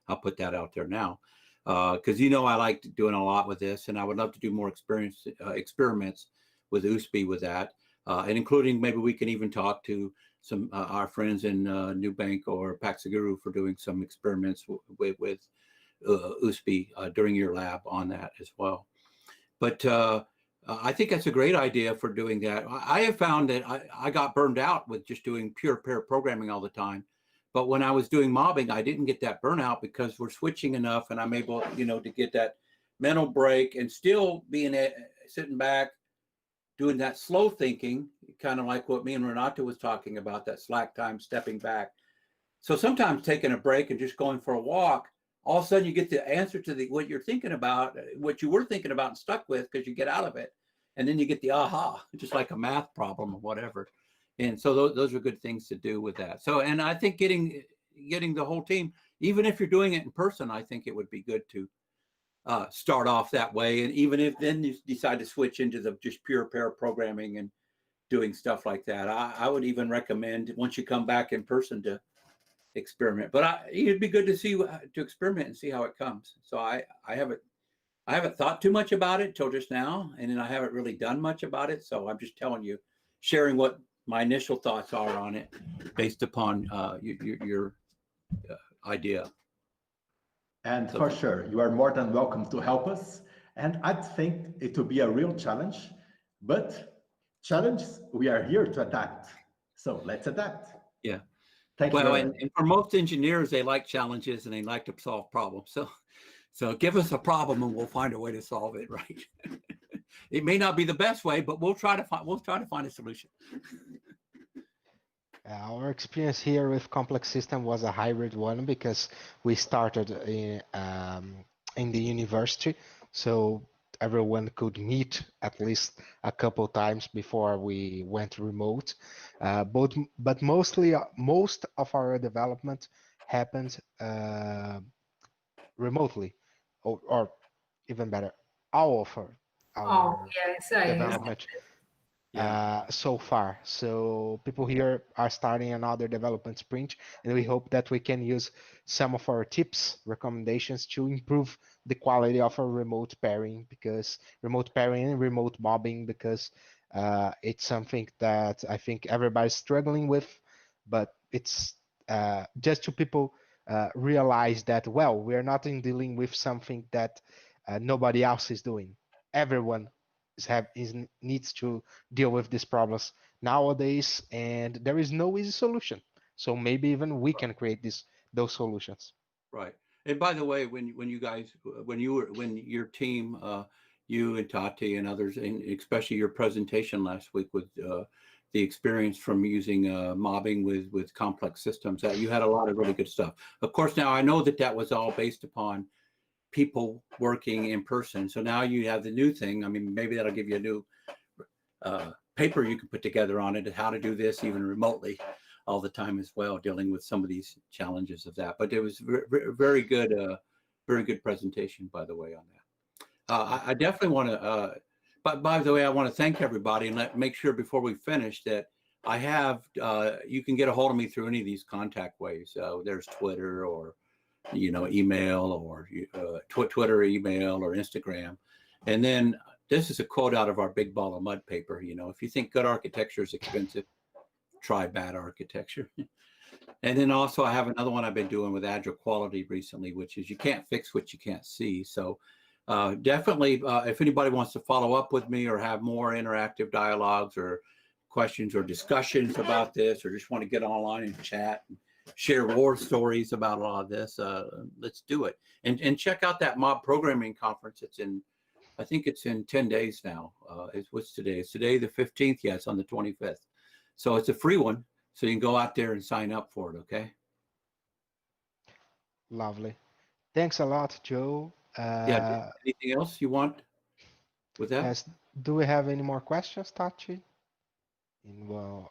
I'll put that out there now. Because I like doing a lot with this, and I would love to do more experiments with USP with that, and including maybe we can even talk to some our friends in Newbank or Paxaguru for doing some experiments with USP during your lab on that as well. But I think that's a great idea for doing that. I have found that I got burned out with just doing pure pair programming all the time. But when I was doing mobbing, I didn't get that burnout because we're switching enough, and I'm able, to get that mental break and still sitting back, doing that slow thinking, kind of like what me and Renato was talking about, that slack time, stepping back. So sometimes taking a break and just going for a walk, all of a sudden you get the answer to what you're thinking about, what you were thinking about and stuck with, because you get out of it. and then you get the aha, just like a math problem or whatever. And so those are good things to do with that. So, and I think getting the whole team, even if you're doing it in person, I think it would be good to start off that way. And even if then you decide to switch into the just pure pair programming and doing stuff like that, I would even recommend once you come back in person to experiment. But it'd be good to see to experiment and see how it comes. So I haven't thought too much about it till just now, and then I haven't really done much about it. So I'm just telling you, sharing what my initial thoughts are on it based upon your idea. And for sure, you are more than welcome to help us. And I think it will be a real challenge, but challenges, we are here to adapt. So let's adapt. Yeah. Thank you. Well, and for most engineers, they like challenges and they like to solve problems. So give us a problem and we'll find a way to solve it, right? It may not be the best way, but we'll try to find a solution. Our experience here with complex system was a hybrid one because we started in the university, so everyone could meet at least a couple times before we went remote. But mostly most of our development happened remotely, or even better, all of our development. So far. So people here are starting another development sprint, and we hope that we can use some of our tips, recommendations to improve the quality of our remote pairing, because remote pairing and remote mobbing, because it's something that I think everybody's struggling with, but it's just to people realize that, well, we're not in dealing with something that nobody else is doing. Everyone needs to deal with these problems nowadays, and there is no easy solution. So maybe even we can create those solutions. Right. And by the way, when your team, you and Tati and others, and especially your presentation last week with the experience from using mobbing with complex systems, that you had a lot of really good stuff. Of course, now I know that was all based upon people working in person. So now you have the new thing. I mean, maybe that'll give you a new paper you can put together on it, how to do this even remotely all the time as well, dealing with some of these challenges of that. But it was very good presentation, by the way, on that. I definitely want to, but by the way, I want to thank everybody and make sure before we finish that I have, you can get a hold of me through any of these contact ways. There's Twitter or email or Twitter, email, or Instagram. And then this is a quote out of our Big Ball of Mud paper. If you think good architecture is expensive, try bad architecture. And then also I have another one I've been doing with Agile Quality recently, which is you can't fix what you can't see. So definitely, if anybody wants to follow up with me or have more interactive dialogues or questions or discussions about this, or just want to get online and chat and share war stories about a lot of this, let's do it. And check out that mob programming conference. I think it's in 10 days now. What's today? It's today the 15th. Yeah, it's on the 25th. So it's a free one. So you can go out there and sign up for it, okay? Lovely. Thanks a lot, Joe. Yeah, anything else you want with that? Yes. Do we have any more questions, Tachi? No.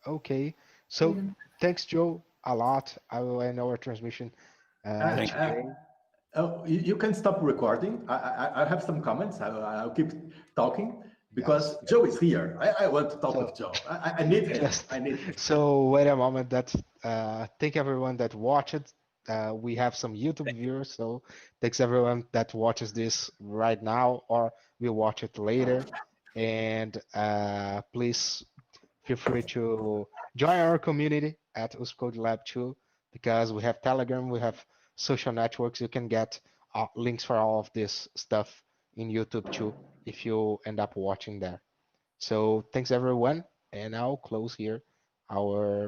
Okay. So thanks, Joe, a lot. I will end our transmission today. You can stop recording. I have some comments. I'll keep talking because Joe is here. I want to talk with Joe. I need him. I need him. So wait a moment. Thank everyone that watched. We have some YouTube viewers, so thanks everyone that watches this right now or will watch it later. And please feel free to join our community at USP Code Lab 2, because we have Telegram, we have social networks. You can get links for all of this stuff in YouTube too if you end up watching there. So thanks everyone, and I'll close here our